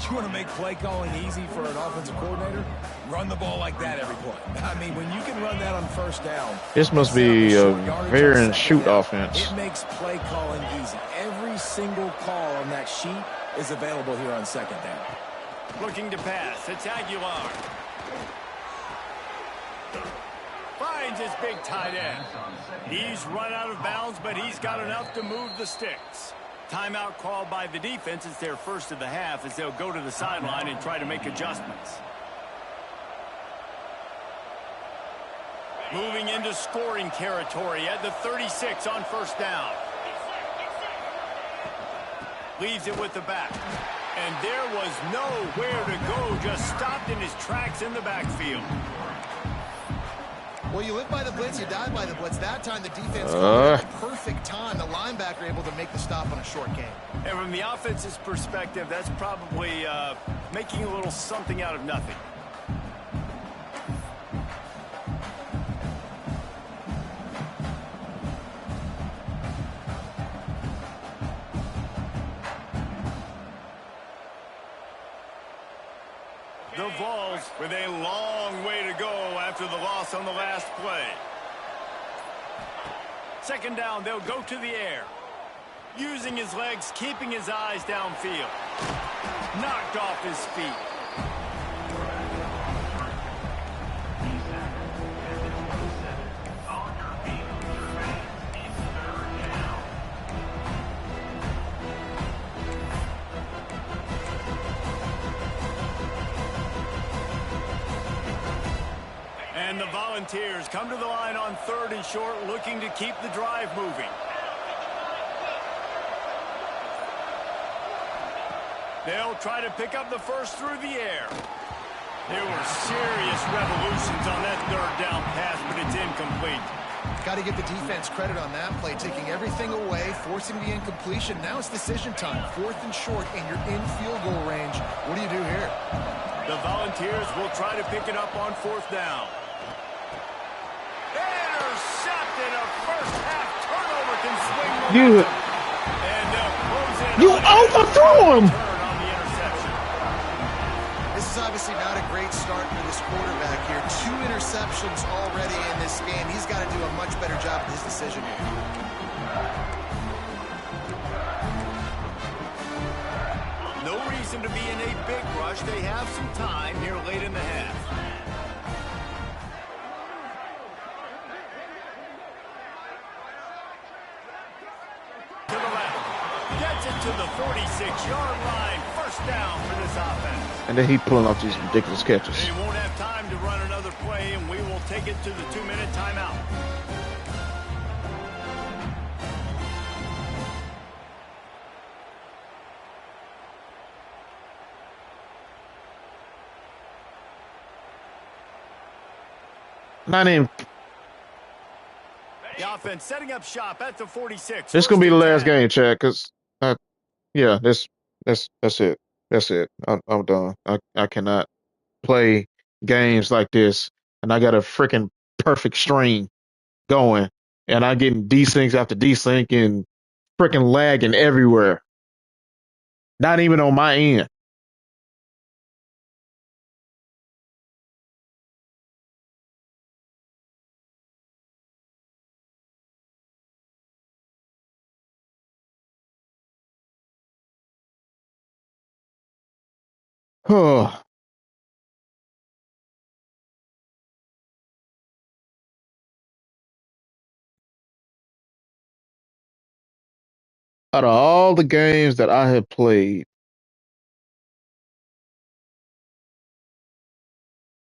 You want to make play calling easy for an offensive coordinator? Run the ball like that every play. I mean, when you can run that on first down. This must be a veer and shoot offense. It makes play calling easy. Every single call on that sheet is available here on second down. Looking to pass. It's Aguilar. Finds his big tight end. He's run out of bounds, but he's got enough to move the sticks. Timeout called by the defense. It's their first of the half as they'll go to the sideline and try to make adjustments. Moving into scoring territory at the 36 on first down. Leaves it with the back. And there was nowhere to go. Just stopped in his tracks in the backfield. Well, you live by the blitz, you die by the blitz. That time the defense called it at the perfect time. The linebacker able to make the stop on a short game. And from the offense's perspective, that's probably making a little something out of nothing. The Vols with a long way to go after the loss on the last play. Second down, they'll go to the air. Using his legs, keeping his eyes downfield. Knocked off his feet. And the Volunteers come to the line on 3rd and short, looking to keep the drive moving. They'll try to pick up the first through the air. There were serious revolutions on that 3rd down pass, but it's incomplete. Got to give the defense credit on that play, taking everything away, forcing the incompletion. Now it's decision time. 4th and short, and you're in field goal range. What do you do here? The Volunteers will try to pick it up on 4th down. Intercepted. A first-half turnover can swing momentum. And they'll close in. You overthrew him. On the interception. This is obviously not a great start for this quarterback here. 2 interceptions already in this game. He's got to do a much better job with his decision here. No reason to be in a big rush. They have some time here late in the half. To the left. Gets it to the 46-yard line. First down for this offense. And then he pulling off these ridiculous catches. They won't have time to run another play, and we will take it to the 2-minute timeout. Not even. The offense setting up shop at the 46. This gonna be the last 1st and 10. game, Chad. Cause yeah, that's it. That's it. I'm done. I cannot play games like this, and I got a freaking perfect string going, and I getting desyncs after desync and freaking lagging everywhere. Not even on my end. Oh, out of all the games that I have played,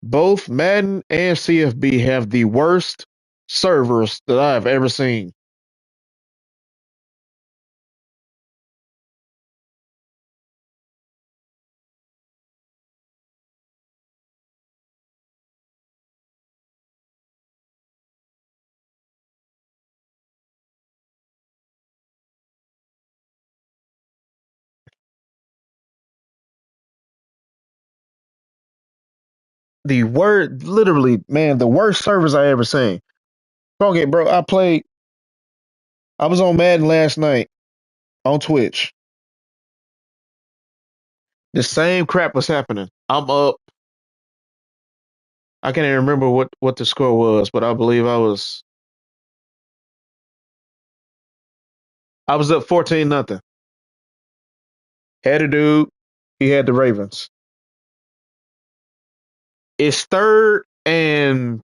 both Madden and CFB have the worst servers that I have ever seen. The word, literally, man, the worst servers I ever seen. Okay, bro, I was on Madden last night on Twitch. The same crap was happening. I'm up. I can't even remember what the score was, but I believe I was up 14-0. Had a dude, he had the Ravens. It's 3rd and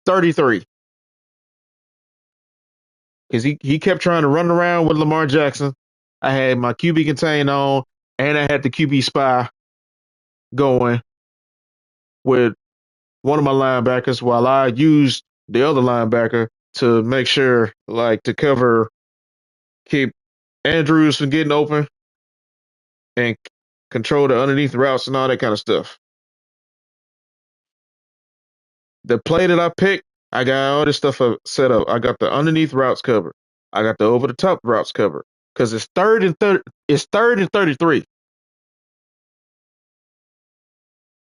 33. Because he kept trying to run around with Lamar Jackson. I had my QB contain on, and I had the QB spy going with one of my linebackers while I used the other linebacker to make sure, like, to keep Andrews from getting open and control the underneath routes and all that kind of stuff. The play that I picked, I got all this stuff set up. I got the underneath routes covered. I got the over the top routes covered. Because it's 3rd and 33.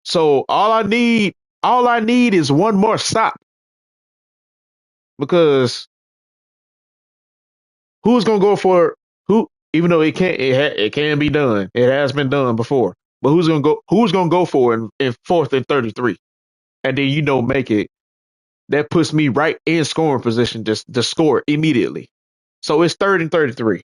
So all I need is one more stop. Because who's gonna go for who? Even though it can be done, it has been done before. But who's gonna go for it in 4th and 33, and then make it that puts me right in scoring position just to score immediately. So it's 3rd and 33.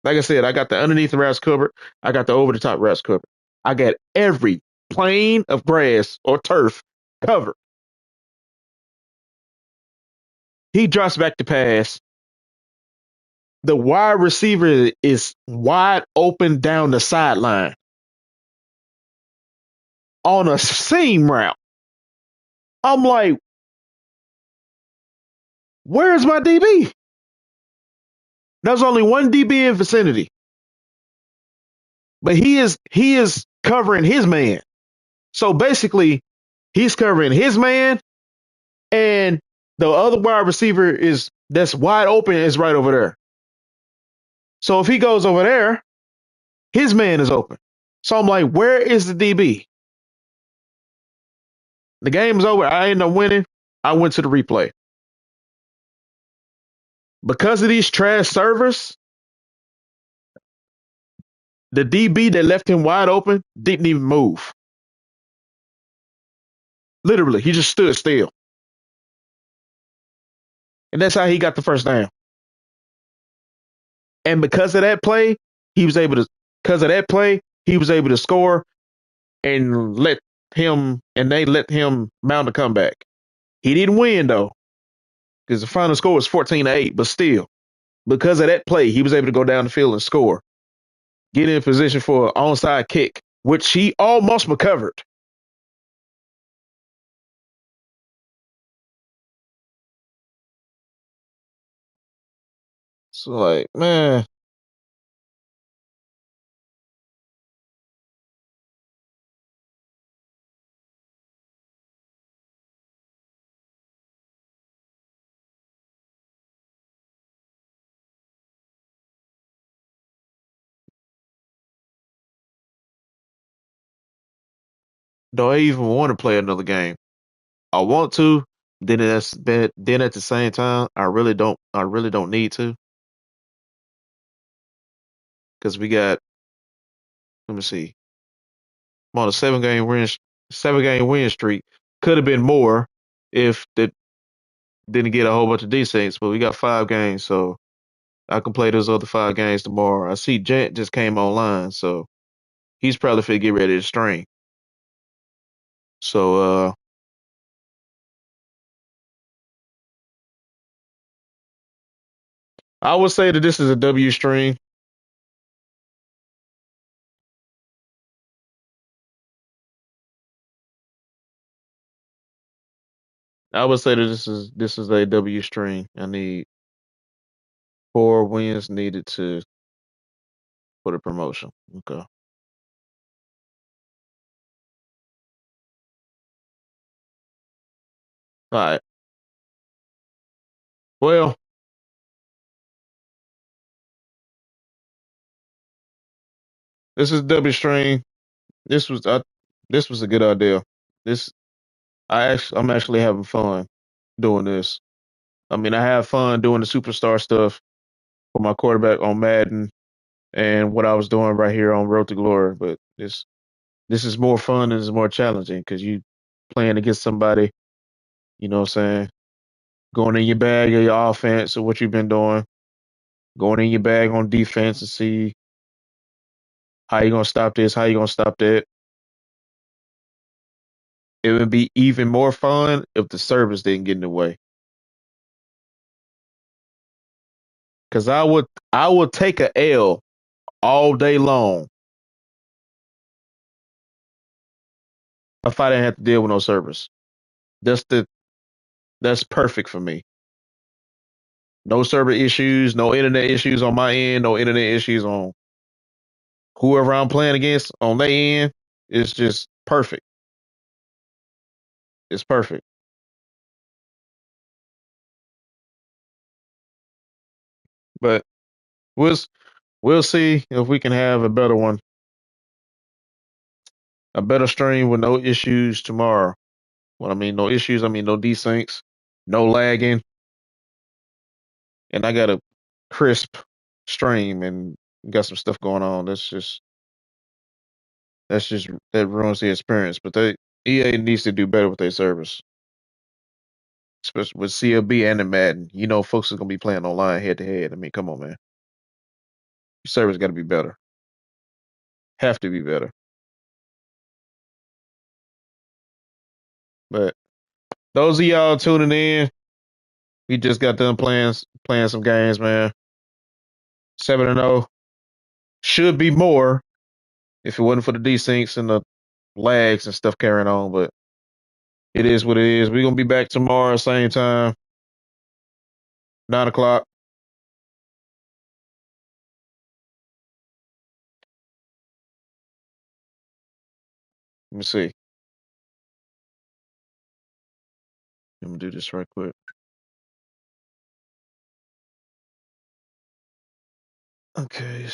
Like I said, I got the underneath the routes covered. I got the over the top routes covered. I got every plane of grass or turf covered. He drops back to pass. The wide receiver is wide open down the sideline on a seam route. I'm like, where's my DB? There's only one DB in vicinity, but he is covering his man. So basically, he's covering his man, and the other wide receiver that's wide open is right over there. So if he goes over there, his man is open. So I'm like, where is the DB? The game's over. I end up winning. I went to the replay. Because of these trash servers, the DB that left him wide open didn't even move. Literally, he just stood still. And that's how he got the first down. And because of that play, he was able to score and they let him mount a comeback. He didn't win though, because the final score was 14-8, but still, because of that play, he was able to go down the field and score. Get in position for an onside kick, which he almost recovered. So like, man, do I even want to play another game? I want to, then at the same time, I really don't. I really don't need to, because we got. Let me see. I'm on a 7-game win streak. Could have been more if they didn't get a whole bunch of D-Saints, but we got 5 games, so I can play those other 5 games tomorrow. I see Jant just came online, so he's probably finna get ready to stream. So I would say that this is a W stream. I would say that this is a W stream. I need 4 wins needed to for the promotion. Okay. All right. Well, this is W stream. This was I, this was a good idea. This I'm actually having fun doing this. I mean, I have fun doing the superstar stuff for my quarterback on Madden and what I was doing right here on Road to Glory. But this is more fun and it's more challenging because you playing against somebody, you know what I'm saying, going in your bag of your offense or what you've been doing, going in your bag on defense and see how you gonna stop this, how you gonna stop that. It would be even more fun if the service didn't get in the way. Cause I would take a L all day long if I didn't have to deal with no service. That's the that's perfect for me. No server issues, no internet issues on my end, no internet issues on whoever I'm playing against on their end. It's just perfect. It's perfect. But we'll we'll see if we can have a better one, a better stream with no issues tomorrow. When I mean no issues, I mean no desyncs, no lagging, and I got a crisp stream and got some stuff going on. That's just that ruins the experience. But EA needs to do better with their service. especially with CLB and the Madden. You know, folks are gonna be playing online head to head. I mean, come on, man. Your server's got to be better. Have to be better. But those of y'all tuning in, we just got done playing some games, man. 7-0 should be more if it wasn't for the desyncs and the lags and stuff carrying on. But it is what it is. We're gonna be back tomorrow, same time, 9 o'clock. Let me see. Let me do this right quick. Okay.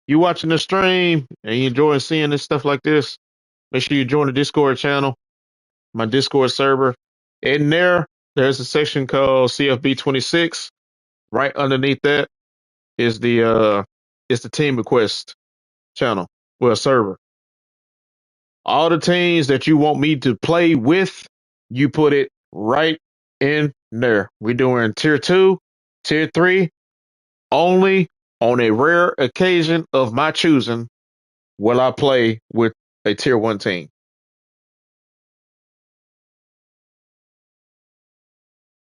You watching the stream and you enjoying seeing this stuff like this, make sure you join the Discord channel, my Discord server. In there, there's a section called CFB26. Right underneath that is the team request channel, well, server. All the teams that you want me to play with, you put it right in there. We're doing tier 2, tier 3, only on a rare occasion of my choosing will I play with a tier 1 team.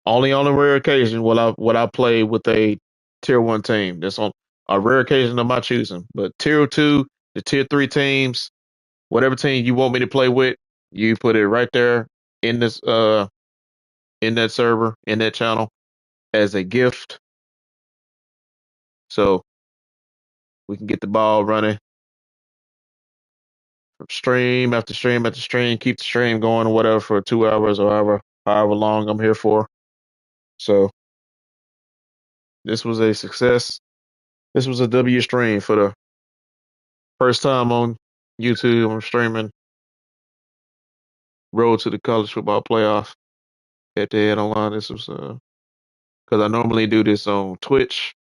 Only on a rare occasion will I play with a tier 1 team. That's on a rare occasion of my choosing. But tier 2, the tier 3 teams, whatever team you want me to play with, you put it right there in this in that server, in that channel as a gift. So we can get the ball running from stream after stream after stream, keep the stream going or whatever for 2 hours or however long I'm here for. So this was a success. This was a W stream for the first time on YouTube. I'm streaming Road to the College Football Playoff head to head online. This was because I normally do this on Twitch,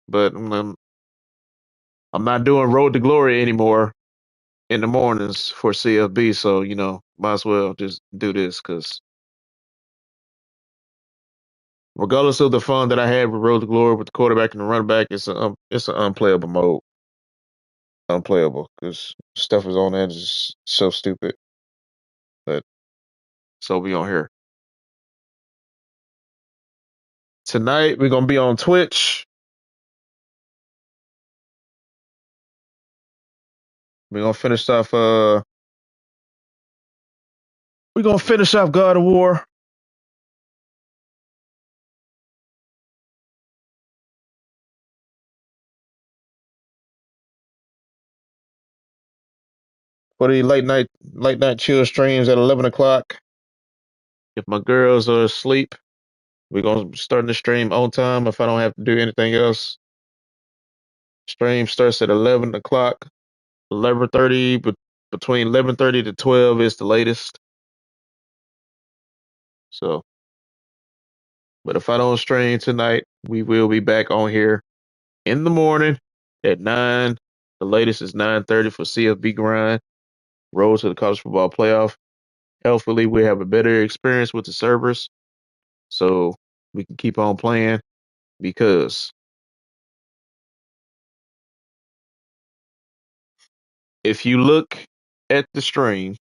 but I'm not doing Road to Glory anymore in the mornings for CFB. So might as well just do this because regardless of the fun that I had with Road to Glory with the quarterback and the running back, it's an unplayable mode. Unplayable because stuff is on there just so stupid. But so we on here. Tonight we're gonna be on Twitch. We're gonna finish off God of War. For the late night chill streams at 11 o'clock. If my girls are asleep, we're gonna start the stream on time if I don't have to do anything else. Stream starts at 11 o'clock. 11:30, but between 11:30 to 12 is the latest. So, but if I don't stream tonight, we will be back on here in the morning at 9. The latest is 9:30 for CFB grind. Road to the college football playoff. Hopefully, we have a better experience with the servers, so we can keep on playing. Because if you look at the stream,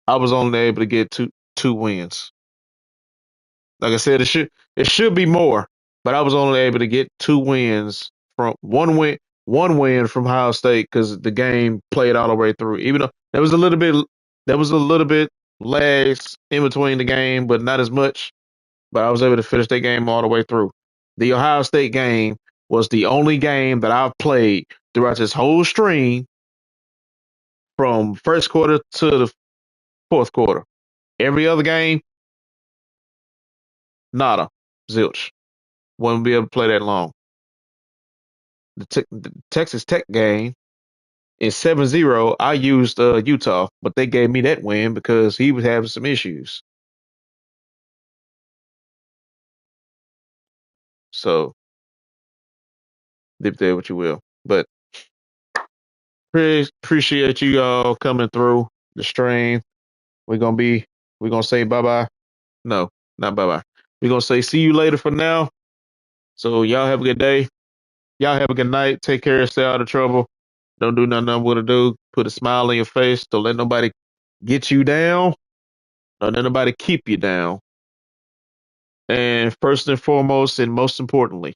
I was only able to get two wins. Like I said, it should be more, but I was only able to get 2 wins from one win from Ohio State because the game played all the way through. Even though there was a little bit lags in between the game, but not as much. But I was able to finish that game all the way through. The Ohio State game was the only game that I've played throughout this whole stream from first quarter to the fourth quarter. Every other game, nada, zilch. Wouldn't be able to play that long. the Texas Tech game in 7-0, I used Utah, but they gave me that win because he was having some issues. So, dip there what you will. But appreciate you all coming through the stream. We're gonna say bye bye. No, not bye bye. We're gonna say see you later for now. So y'all have a good day. Y'all have a good night. Take care. Stay out of trouble. Don't do nothing I'm gonna do. Put a smile on your face. Don't let nobody get you down. Don't let nobody keep you down. And first and foremost, and most importantly,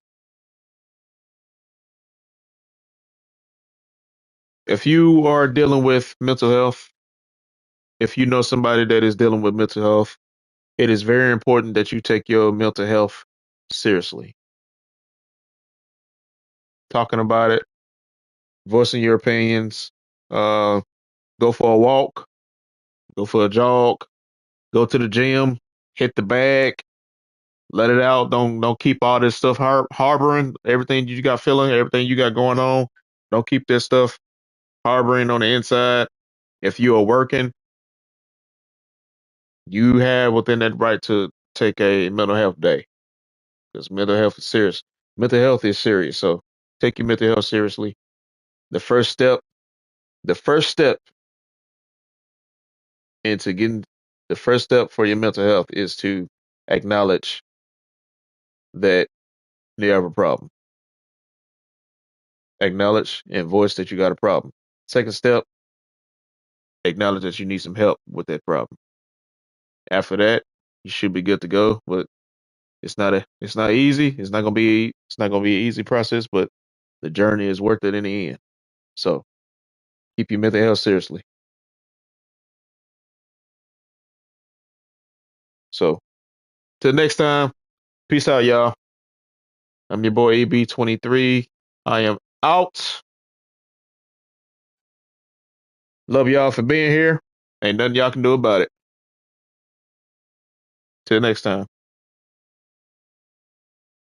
if you are dealing with mental health, if you know somebody that is dealing with mental health, it is very important that you take your mental health seriously. Talking about it, voicing your opinions, uh, go for a walk, go for a jog, go to the gym, hit the bag, let it out. Don't keep all this stuff harboring. Everything you got feeling, everything you got going on. Don't keep this stuff harboring on the inside. If you are working, you have within that right to take a mental health day because mental health is serious. Mental health is serious, so take your mental health seriously. The first step, the first step into getting the first step for your mental health is to acknowledge that you have a problem. Acknowledge and voice that you got a problem. Second step, acknowledge that you need some help with that problem. After that, you should be good to go. But it's not easy. It's not gonna be an easy process, but the journey is worth it in the end. So keep your mental health seriously. So till next time, peace out, y'all. I'm your boy EB23. I am out. Love y'all for being here. Ain't nothing y'all can do about it. Till next time.